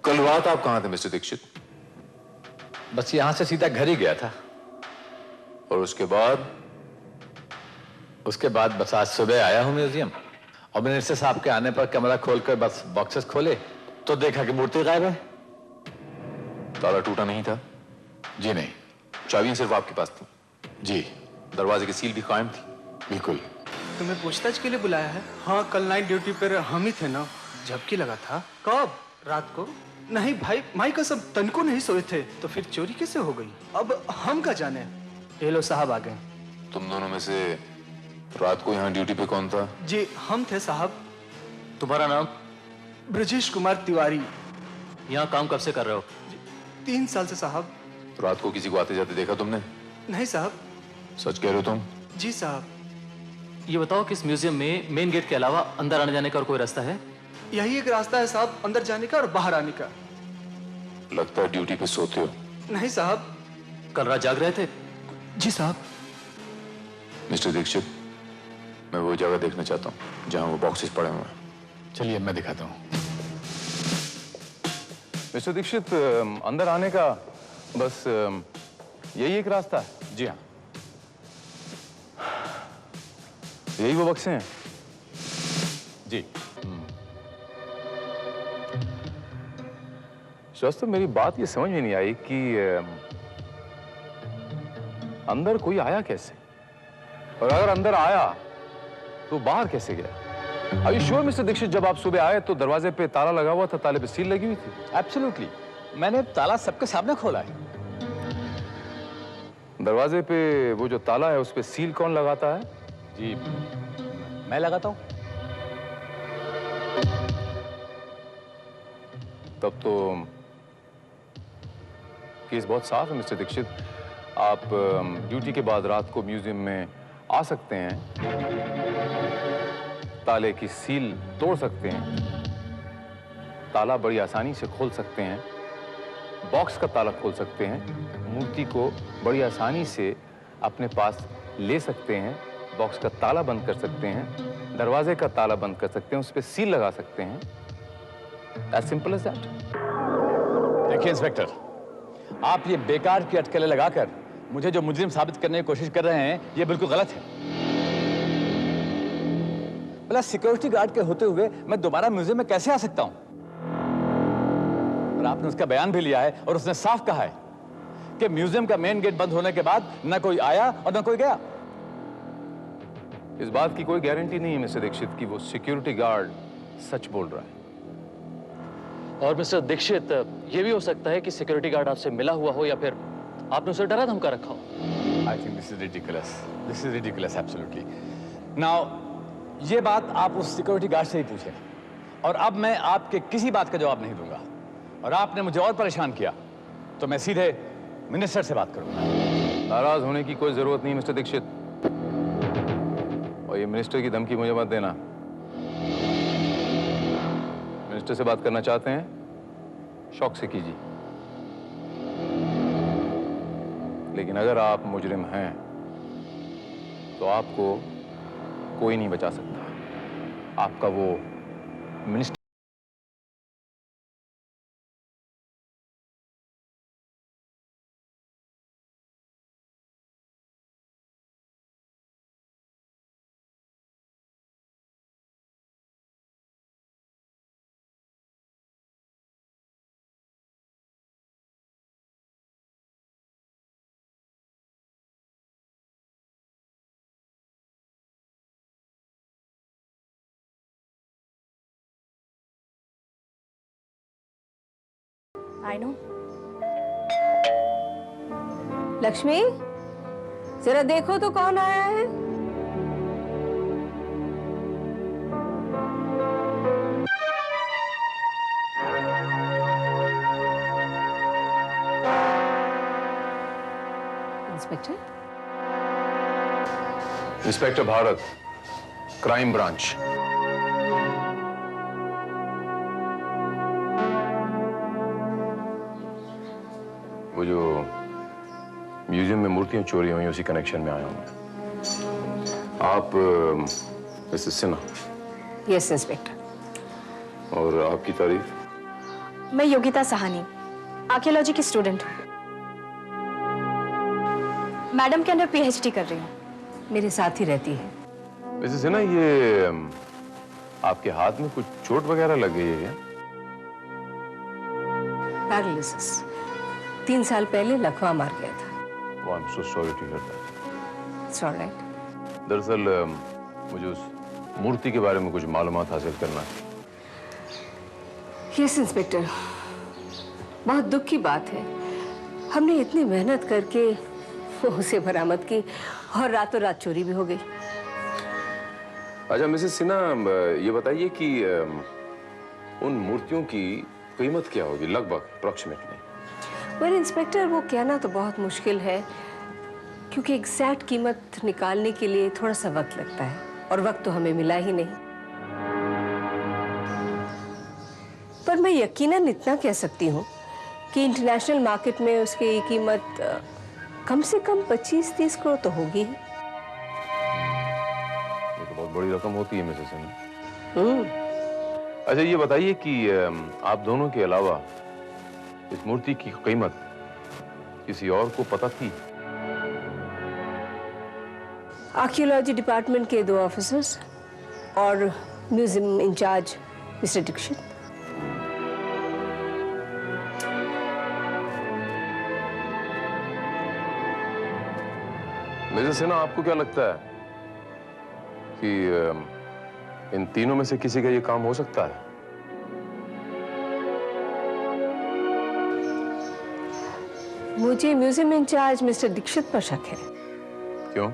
कल रात आप कहां थे मिस्टर दीक्षित?
बस यहां से सीधा घर ही गया था।
और उसके बाद?
उसके बाद बस आज सुबह आया हूं म्यूजियम, और मिनिस्टर साहब के आने पर कमरा खोलकर बस बॉक्सेस खोले तो देखा कि मूर्ति गायब है।
ताला टूटा नहीं था?
जी नहीं।
चाबियां सिर्फ आपके पास थी?
जी।
दरवाजे की सील भी कायम थी?
बिल्कुल।
तुम्हें पूछताछ के लिए बुलाया है? हाँ, कल नाइट ड्यूटी पर हम ही थे ना। झपकी लगा था। कब? रात को? नहीं भाई, माई कसम तनको नहीं सोए थे। तो फिर चोरी कैसे हो गई? अब हम क्या जाने। ये लो साहब आ गए।
तुम दोनों में से रात को यहाँ ड्यूटी पे कौन था?
जी हम थे साहब।
तुम्हारा नाम?
ब्रजेश कुमार तिवारी।
यहाँ काम कब से कर रहे हो?
3 साल से साहब।
तो रात को किसी को आते जाते देखा तुमने?
नहीं साहब।
सच कह रहे हो तुम?
जी साहब।
ये बताओ कि इस म्यूजियम में मेन गेट के अलावा अंदर आने जाने का और कोई रास्ता है?
यही एक रास्ता है साहब, अंदर जाने का और बाहर आने का।
लगता है ड्यूटी पे सोते हो।
नहीं साहब।
कल रात जाग रहे थे?
जी साहब।
मिस्टर दीक्षित, मैं वो जगह देखना चाहता हूँ जहाँ वो बॉक्सेस पड़े हुए हैं।
चलिए मैं दिखाता हूँ।
मिस्टर दीक्षित, अंदर आने का बस यही एक रास्ता है?
जी हाँ।
यही वो बक्से हैं?
जी।
तो मेरी बात ये समझ में नहीं आई कि अंदर कोई आया कैसे, और अगर अंदर आया तो बाहर कैसे गया? Are you sure mister Dikshit, जब आप सुबह आए तो दरवाजे पे ताला लगा हुआ था, ताले पे सील लगी हुई थी?
एब्सोल्युटली, मैंने ताला सबके सामने खोला है।
दरवाजे पे वो जो ताला है उस पे सील कौन लगाता है?
जी मैं लगाता हूँ।
तब तो केस बहुत साफ है मिस्टर दीक्षित। आप ड्यूटी के बाद रात को म्यूजियम में आ सकते हैं, ताले की सील तोड़ सकते हैं, ताला बड़ी आसानी से खोल सकते हैं, बॉक्स का ताला खोल सकते हैं, मूर्ति को बड़ी आसानी से अपने पास ले सकते हैं, बॉक्स का ताला बंद कर सकते हैं, दरवाजे का ताला बंद कर सकते हैं, उस पर सील लगा सकते हैं। As simple as that.
देखिए इंस्पेक्टर, आप ये बेकार की अटकलें लगाकर मुझे जो मुजरिम साबित करने की कोशिश कर रहे हैं, ये बिल्कुल गलत है। भला सिक्योरिटी गार्ड के होते हुए मैं दोबारा म्यूजियम में कैसे आ सकता हूं? और आपने उसका बयान भी लिया है और उसने साफ कहा है कि म्यूजियम का मेन गेट बंद होने के बाद न कोई आया और न कोई गया।
इस बात की कोई गारंटी नहीं है मिस्टर दीक्षित कि वो सिक्योरिटी गार्ड सच बोल रहा है।
और मिस्टर दीक्षित, ये भी हो सकता है कि सिक्योरिटी गार्ड आपसे मिला हुआ हो या फिर आपने उसे डरा धमका रखा हो।
I think this is ridiculous, absolutely. Now ये बात आप उस सिक्योरिटी गार्ड से ही पूछें, और अब मैं आपके किसी बात का जवाब नहीं दूंगा। और आपने मुझे और परेशान किया तो मैं सीधे मिनिस्टर से बात करूंगा।
नाराज होने की कोई जरूरत नहीं मिस्टर दीक्षित, और ये मिनिस्टर की धमकी मुझे मत देना। मिनिस्टर से बात करना चाहते हैं, शौक से कीजिए, लेकिन अगर आप मुजरिम हैं तो आपको कोई नहीं बचा सकता। आपका वो मिनिस्टर
I know. लक्ष्मी, जरा देखो तो कौन आया है। Inspector?
Inspector Bharat, crime branch. Museum में मूर्तियां चोरी हुई, उसी कनेक्शन में आया हूं मैं। आप मिसेस सिन्हा?
Yes inspector.
और आपकी तारीफ?
मैं योगिता सहानी, आर्कियोलॉजी की स्टूडेंट हूँ। मैडम के अंडर पीएचडी कर रही हूँ।
मेरे साथ ही रहती है।
मिसेस सिन्हा, ये आपके हाथ में कुछ चोट वगैरह लग गई है क्या?
पैरालिसिस। 3 साल पहले लकवा मार गया था।
Oh, I'm so sorry to hear that.
It's all right.
दरअसल मुझे उस मूर्ति के बारे में कुछ मालूमात हासिल करना है।
यस इंस्पेक्टर, बहुत दुख की बात है। हमने इतनी मेहनत करके उसे बरामद की और रातों रात चोरी भी हो गई।
अच्छा मिसेस सिन्हा, ये बताइए कि उन मूर्तियों की कीमत क्या होगी लगभग अप्रॉक्सीमेटली?
वेल इंस्पेक्टर, वो कहना तो बहुत मुश्किल है क्योंकि एग्जैक्ट कीमत निकालने के लिए थोड़ा सा वक्त लगता है और वक्त तो हमें मिला ही नहीं। पर मैं यकीनन इतना कह सकती हूँ कि इंटरनेशनल मार्केट में उसकी कीमत कम से कम 25-30 करोड़ तो होगी ही।
ये तो बहुत बड़ी रकम होती है मिसेस सिन्हा। अच्छा ये बताइए कि आप दोनों के अलावा इस मूर्ति की कीमत किसी और को पता थी?
आर्कियोलॉजी डिपार्टमेंट के 2 ऑफिसर्स और museum in charge mister Dikshit.
Mrs Sinha, आपको क्या लगता है कि इन तीनों में से किसी का ये काम हो सकता है?
मुझे म्यूजियम इंचार्ज मिस्टर दीक्षित पर शक है।
क्यों?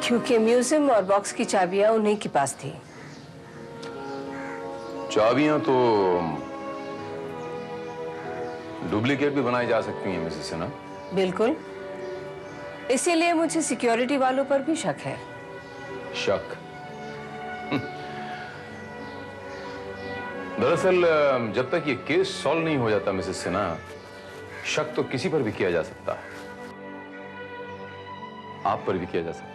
क्योंकि म्यूजियम और बॉक्स की चाबियां उन्हीं के पास थी।
चाबियां तो डुप्लीकेट भी बनाई जा सकती हैं मिसेस सिन्हा।
बिल्कुल, इसीलिए मुझे सिक्योरिटी वालों पर भी शक है।
शक? दरअसल जब तक ये केस सॉल्व नहीं हो जाता मिसेस सिन्हा, शक तो किसी पर भी किया जा सकता है। आप पर भी किया जा सकता है।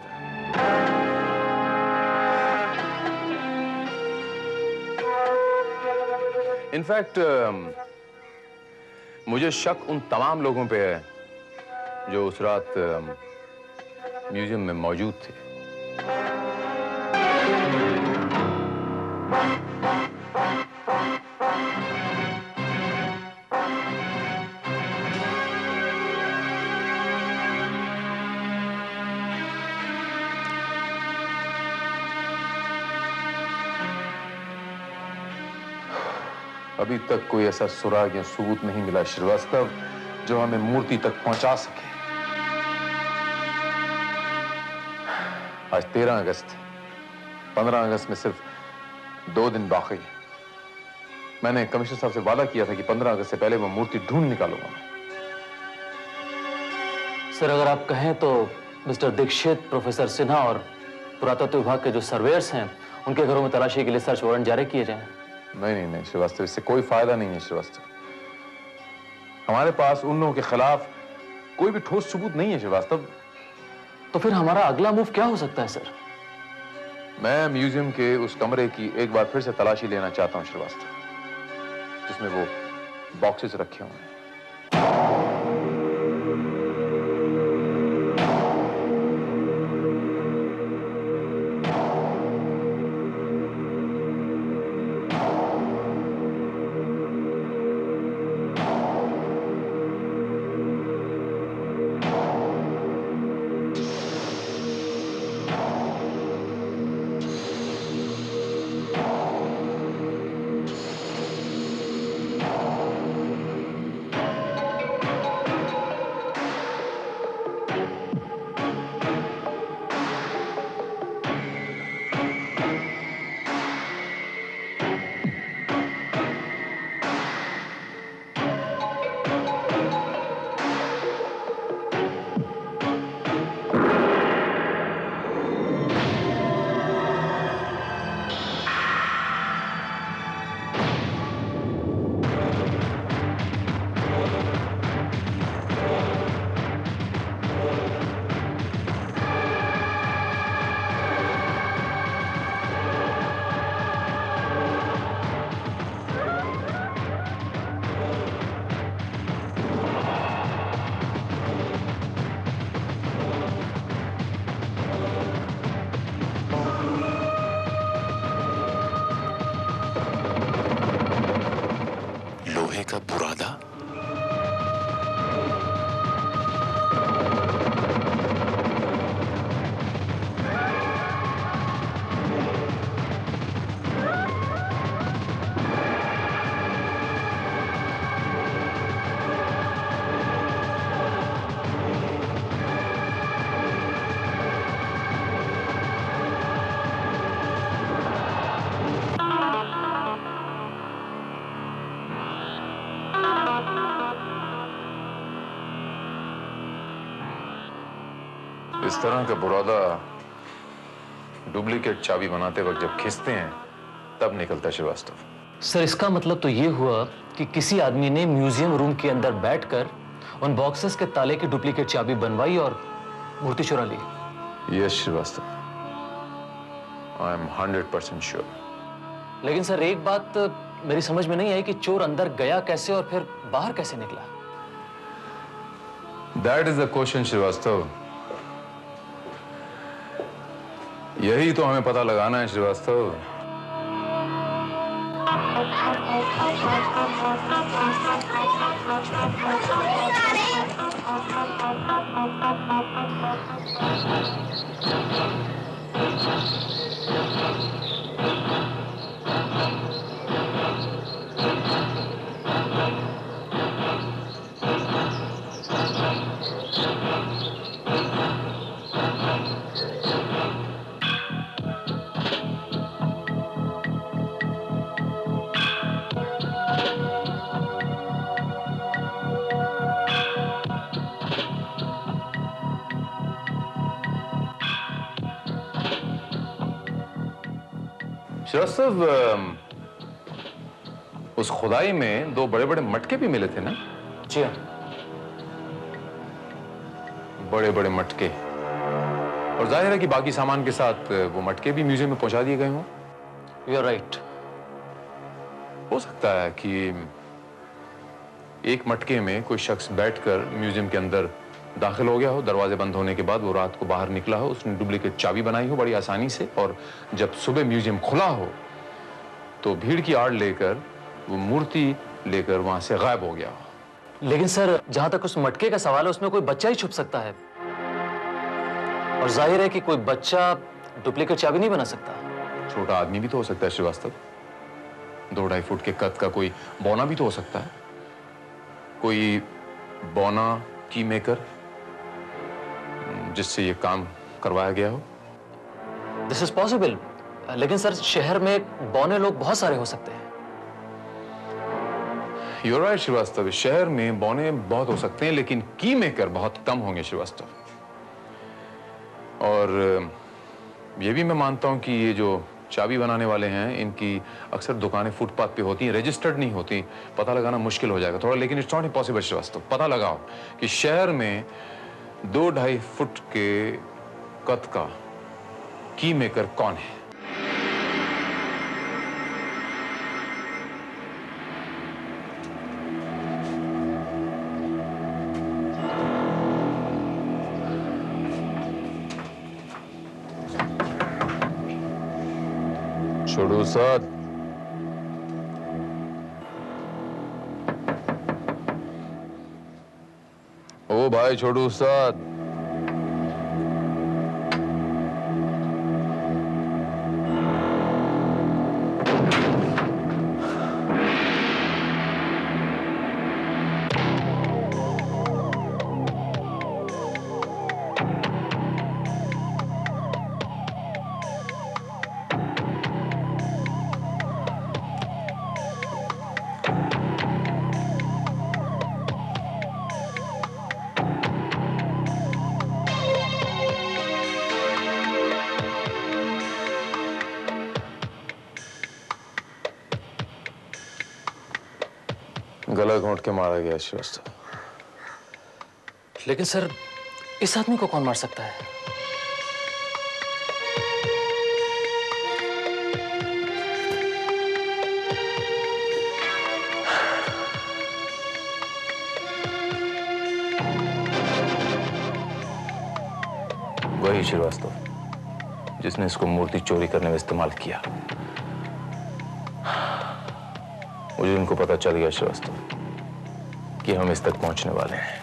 इनफैक्ट मुझे शक उन तमाम लोगों पे है जो उस रात म्यूजियम में मौजूद थे। अभी तक कोई ऐसा सुराग या सबूत नहीं मिला श्रीवास्तव जो हमें मूर्ति तक पहुंचा सके। आज 13 अगस्त, 15 अगस्त में सिर्फ 2 दिन बाकी है। मैंने कमिश्नर साहब से वादा किया था कि 15 अगस्त से पहले मैं मूर्ति ढूंढ निकालूंगा।
सर, अगर आप कहें तो मिस्टर दीक्षित, प्रोफेसर सिन्हा और पुरातत्व विभाग के जो सर्वेयर्स हैं, उनके घरों में तलाशी के लिए सर्च वारंट जारी किए जाएं।
नहीं श्रीवास्तव, इससे कोई फायदा नहीं है श्रीवास्तव। हमारे पास उन लोगों के खिलाफ कोई भी ठोस सबूत नहीं है श्रीवास्तव।
तो फिर हमारा अगला मूव क्या हो सकता है सर?
मैं म्यूजियम के उस कमरे की एक बार फिर से तलाशी लेना चाहता हूं श्रीवास्तव, जिसमें वो बॉक्सेस रखे हुए हैं।
सोने का बुरादा? इस तरह का बुरादा डुप्लीकेट चाबी बनाते वक्त जब खींचते हैं तब निकलता है श्रीवास्तव।
सर इसका मतलब तो ये हुआ कि किसी आदमी ने म्यूजियम रूम के अंदर बैठकर उन बॉक्सेस के ताले की डुप्लीकेट चाबी बनवाई और मूर्ति चुरा ली।
Yes Srivastava, I am 100% sure.
लेकिन सर एक बात मेरी समझ में नहीं आई कि चोर अंदर गया कैसे और फिर बाहर कैसे निकला।
That is the question Srivastava. यही तो हमें पता लगाना है श्रीवास्तव। श्रीवास्तव, उस खुदाई में दो बड़े बड़े मटके भी मिले थे ना?
जी हाँ।
बड़े बड़े मटके, और जाहिर है कि बाकी सामान के साथ वो मटके भी म्यूजियम में पहुंचा दिए गए हों।
You are right.
हो सकता है कि एक मटके में कोई शख्स बैठकर म्यूजियम के अंदर दाखिल हो गया हो, दरवाजे बंद होने के बाद वो रात को बाहर निकला हो, उसने डुप्लीकेट चाबी बनाई हो बड़ी आसानी से, और जब सुबह म्यूजियम खुला हो तो भीड़ की आड़ लेकर वो मूर्ति लेकर वहां से गायब हो गया हो।
लेकिन सर जहां तक उस मटके का सवाल है उसमें कोई बच्चा ही छुप सकता है, और जाहिर है कि कोई बच्चा डुप्लीकेट चाबी नहीं बना सकता।
छोटा आदमी भी तो हो सकता है श्रीवास्तव, 2-2.5 फुट के कद का कोई बौना भी तो हो सकता है, कोई बौना की मेकर जिससे ये काम करवाया गया हो।
दिस इज पॉसिबल, लेकिन सर शहर में बौने लोग बहुत सारे हो सकते हैं।
यू आर राइट श्रीवास्तव, शहर में बौने बहुत हो सकते हैं लेकिन की मेकर बहुत कम होंगे श्रीवास्तव। और ये भी मैं मानता हूं कि ये जो चाबी बनाने वाले हैं इनकी अक्सर दुकानें फुटपाथ पे होती हैं, रजिस्टर्ड नहीं होती, पता लगाना मुश्किल हो जाएगा थोड़ा, लेकिन इट्स नॉट इम्पॉसिबल श्रीवास्तव। पता लगाओ कि शहर में 2-2.5 फुट के कद का की मेकर कौन है। छोड़ू साथ ओ भाई, छोड़ू साथ गला घोंट के मारा गया श्रीवास्तव।
लेकिन सर इस आदमी को कौन मार सकता है?
वही श्रीवास्तव जिसने इसको मूर्ति चोरी करने में इस्तेमाल किया। मुझे इनको पता चल गया श्रीवास्तव कि हम इस तक पहुंचने वाले हैं।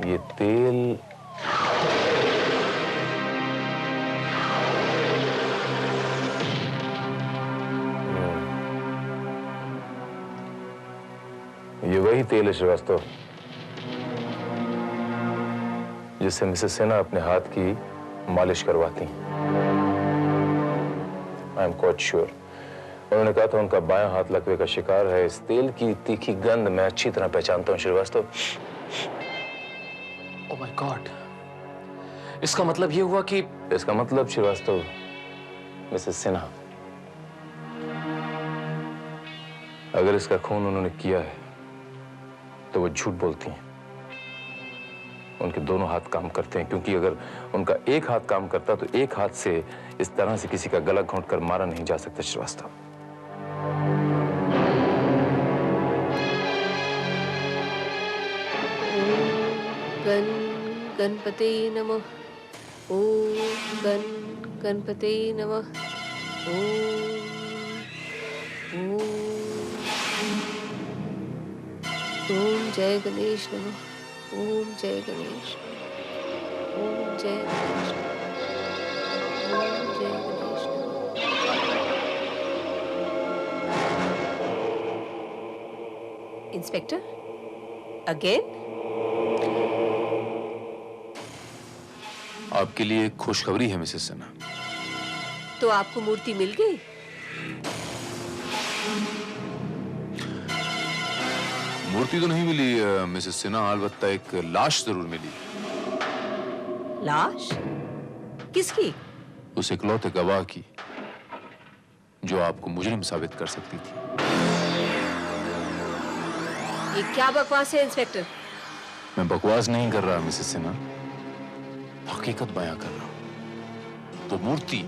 ये तेल ये वही तेल है श्रीवास्तव जिससे मिसेस सिन्हा अपने हाथ की मालिश करवाती हैं। I am quite sure. उन्होंने कहा था उनका बायां हाथ लकवे का शिकार है। इस तेल की तीखी गंध मैं अच्छी तरह पहचानता हूं श्रीवास्तव।
ओह माय गॉड, इसका मतलब ये हुआ कि
इसका मतलब श्रीवास्तव मिसेस सिन्हा, अगर इसका खून उन्होंने किया है तो वो झूठ बोलती हैं। उनके दोनों हाथ काम करते हैं, क्योंकि अगर उनका एक हाथ काम करता तो एक हाथ से इस तरह से किसी का गला घोंट कर मारा नहीं जा सकता श्रीवास्तव।
गणपते नमः। ओम गणपते नमः। ओम जय गणेश नमः। ओम जय गणेश। ओम जय गणेश। ओम जय गणेश। Inspector again?
आपके लिए एक खुशखबरी है मिसेस सिन्हा।
तो आपको मूर्ति मिल गई?
मूर्ति तो नहीं मिली मिसेस सिन्हा, अलबत्ता एक लाश जरूर मिली।
लाश? किसकी?
उस इकलौते गवाह की जो आपको मुजरिम साबित कर सकती थी।
ये क्या बकवास है इंस्पेक्टर?
मैं बकवास नहीं कर रहा मिसेस सिन्हा, हकीकत बयां कर रहा हूं। वो मूर्ति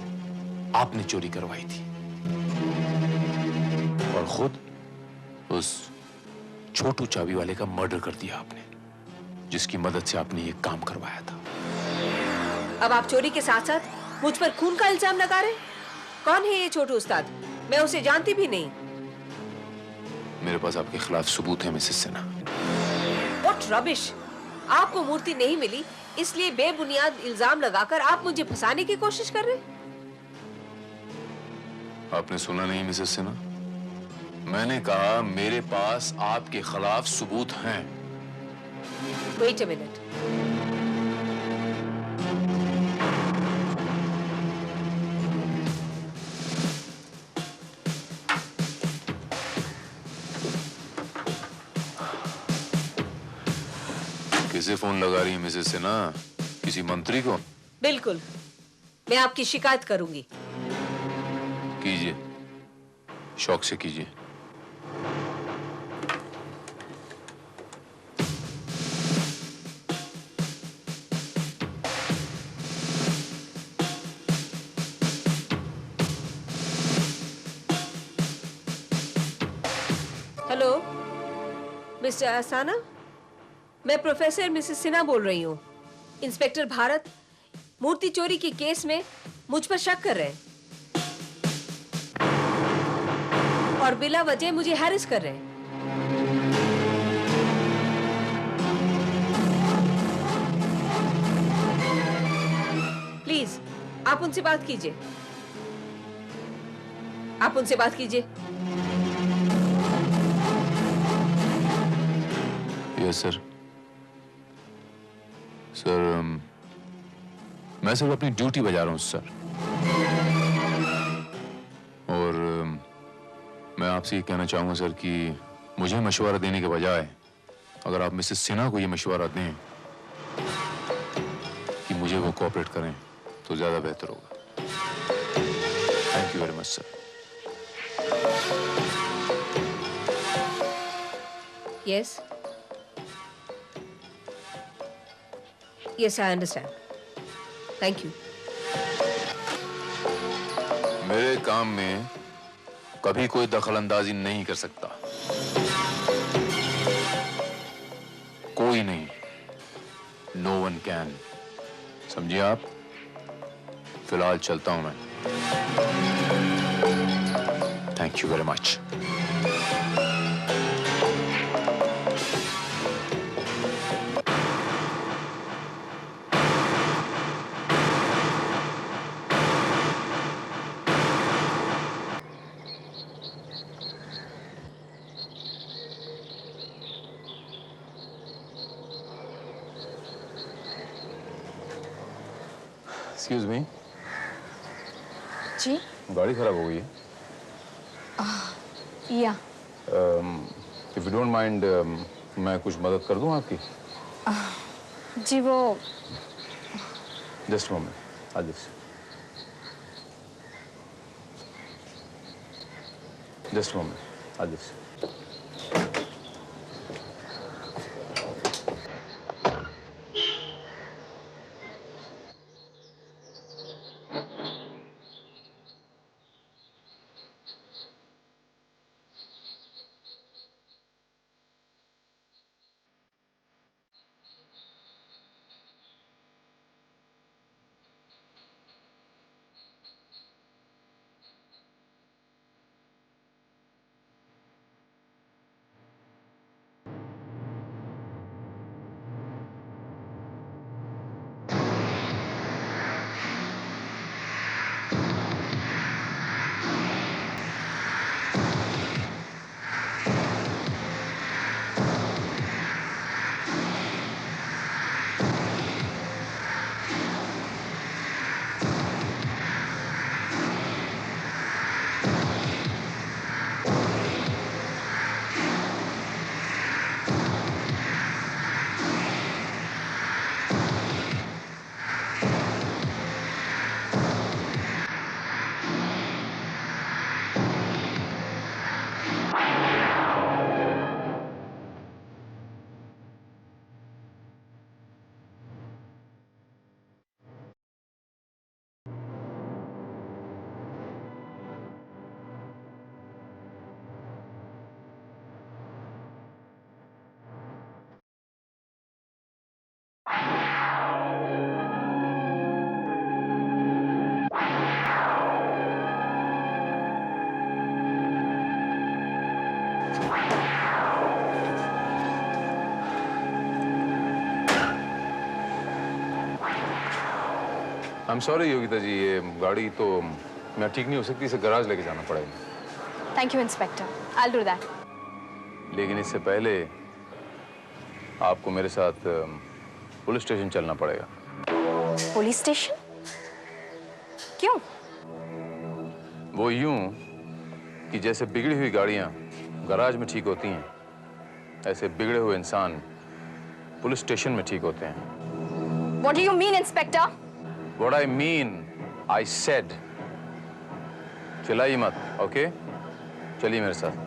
आपने चोरी करवाई थी और खुद उस छोटू चाबी वाले का मर्डर कर दिया आपने, जिसकी मदद से आपने ये काम करवाया था।
अब आप चोरी के साथ साथ मुझ पर खून का इल्जाम लगा रहे? कौन है ये छोटू उस्ताद? मैं उसे जानती भी नहीं।
मेरे पास आपके खिलाफ सबूत है मिसेस सिन्हा।
What rubbish! आपको मूर्ति नहीं मिली इसलिए बेबुनियाद इल्जाम लगाकर आप मुझे फंसाने की कोशिश कर रहे?
आपने सुना नहीं मिसेस सिन्हा? मैंने कहा मेरे पास आपके खिलाफ सबूत हैं।
Wait a minute.
किसे फोन लगा रही है मिसेस सिन्हा? किसी मंत्री को?
बिल्कुल, मैं आपकी शिकायत करूंगी।
कीजिए, शौक से कीजिए।
हेलो मिस्टर असाना, मैं प्रोफेसर मिसेस सिन्हा बोल रही हूँ। इंस्पेक्टर भारत मूर्ति चोरी के केस में मुझ पर शक कर रहे हैं और बिला वजह मुझे हैरेस कर रहे हैं। प्लीज आप उनसे बात कीजिए। आप उनसे बात कीजिए।
Yes sir. सर मैं सिर्फ अपनी ड्यूटी बजा रहा हूँ सर, और मैं आपसे ये कहना चाहूंगा सर कि मुझे मशवरा देने के बजाय अगर आप मिसेस सिन्हा को ये मशवरा दें कि मुझे वो कोऑपरेट करें तो ज्यादा बेहतर होगा। Thank you very much sir.
Yes Yes, I understand. Thank you.
मेरे काम में कभी कोई दखलंदाजी नहीं कर सकता, कोई नहीं। No one can. समझिए आप? फिलहाल चलता हूं मैं। Thank you very much. Excuse me.
जी?
गाड़ी खराब हो गई है।
या।
If you don't mind, मैं कुछ मदद कर दूं आपकी?
जी वो।
Just a moment. I'll just. Just a moment. I'll just. I'm sorry Yogita जी, ये गाड़ी तो मैं ठीक नहीं हो सकती, इसे गैराज लेके जाना पड़ेगा।
Thank you inspector, I'll do that.
लेकिन इससे पहले आपको मेरे साथ पुलिस स्टेशन चलना पड़ेगा।
Police station? क्यों?
वो यूं कि जैसे बिगड़ी हुई गाड़ियां गैराज में ठीक होती हैं, ऐसे बिगड़े हुए इंसान पुलिस स्टेशन में ठीक होते हैं।
What do you mean, inspector?
What I mean, I said. चिल्लाइए मत, ओके? चलिए मेरे साथ।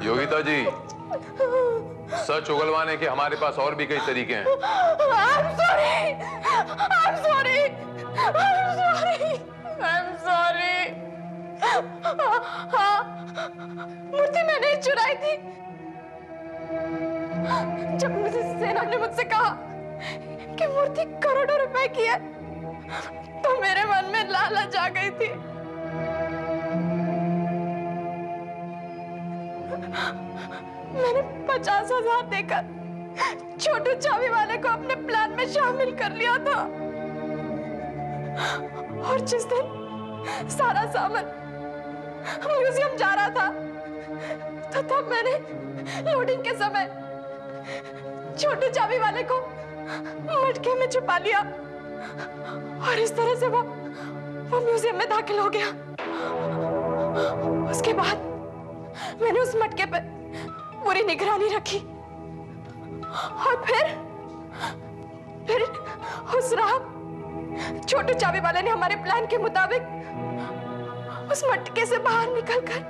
योगिता जी, सच उगलवाने के हमारे पास और भी कई तरीके हैं।
I'm sorry. I'm sorry. I'm sorry. I'm sorry. हाँ, मूर्ति मैंने चुराई थी। जब मिसेस सेना ने मुझसे कहा कि मूर्ति करोड़ों रुपए की है, तो मेरे मन में लालच आ गई थी। मैंने 50,000 देकर छोटू चाबी वाले को अपने प्लान में शामिल कर लिया था। और जिस दिन सारा सामान म्यूजियम जा रहा था, तो तब मैंने लोडिंग के समय छोटू चाबी वाले को मटके में छुपा लिया। और इस तरह से वो वो म्यूजियम में दाखिल हो गया। उसके बाद मैंने उस मटके पर पूरी निगरानी रखी और फिर उस रात छोटू चाबी वाले ने हमारे प्लान के मुताबिक उस मटके से बाहर निकलकर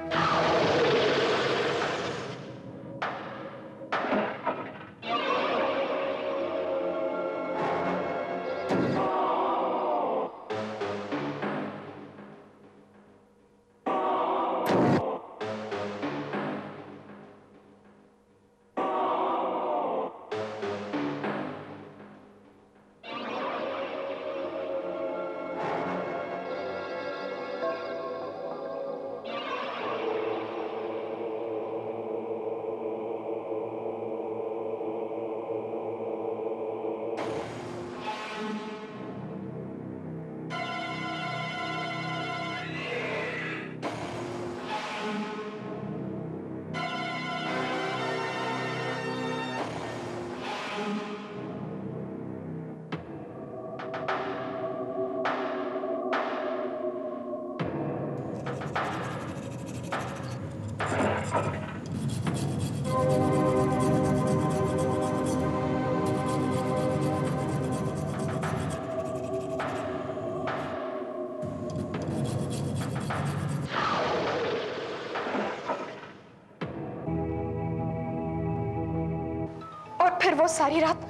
फिर वो सारी रात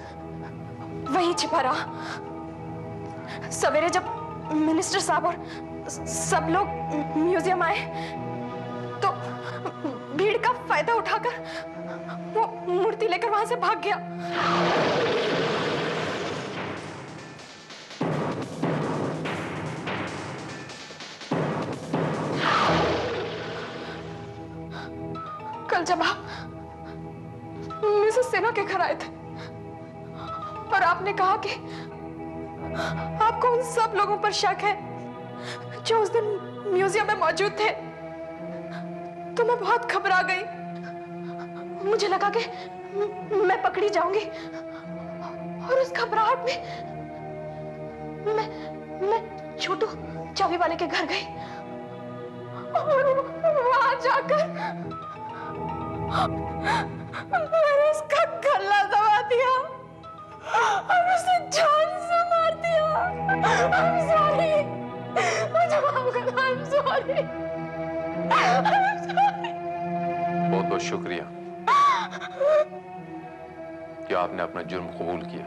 वहीं छिपा रहा। सवेरे जब मिनिस्टर साहब और सब लोग म्यूजियम आए तो भीड़ का फायदा उठाकर वो मूर्ति लेकर वहां से भाग गया। कल जब आप मिसेस सिन्हा के घर आए थे और आपने कहा कि आपको उन सब लोगों पर शक है जो उस दिन म्यूजियम में मौजूद थे, तो मैं बहुत घबरा गई। मुझे लगा कि मैं पकड़ी जाऊंगी और उस घबराहट में मैं छोटू चाबी वाले के घर गई और वहां जाकर मैंने उसका गला दबा दिया और उसे जान से मार दिया। I'm sorry, मुझे माफ करना। I'm sorry, I'm sorry।
बहुत बहुत शुक्रिया कि आपने अपना जुर्म कबूल किया।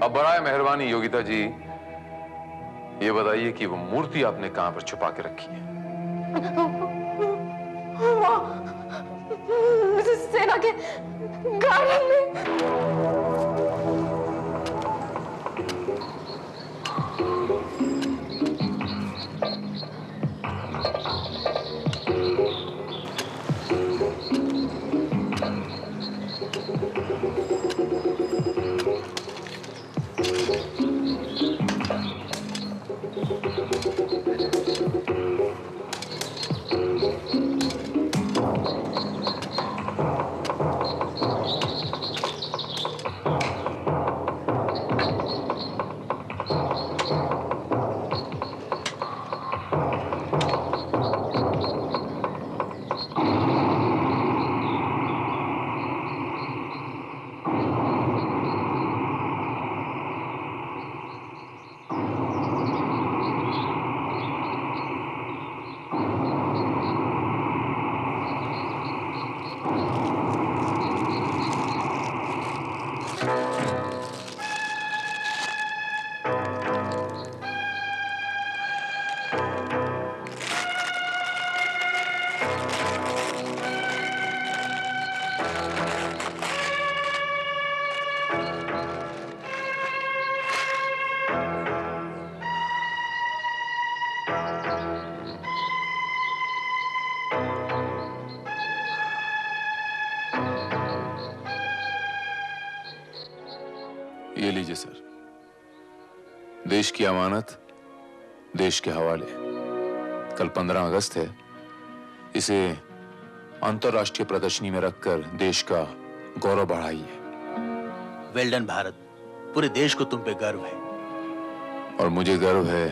अब बराए मेहरबानी योगिता जी ये बताइए कि वो मूर्ति आपने कहां पर छुपा के रखी है? मिसेस सेना के गार्डन में। ये लीजिए सर, देश की अमानत देश के हवाले। कल 15 अगस्त है, इसे अंतरराष्ट्रीय प्रदर्शनी में रखकर देश का गौरव बढ़ाइए।
वेल डन भारत, पूरे देश को तुम पे गर्व है।
और मुझे गर्व है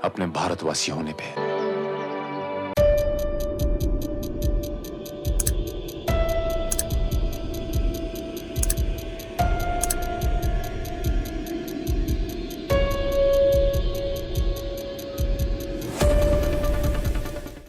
अपने भारतवासी होने पे।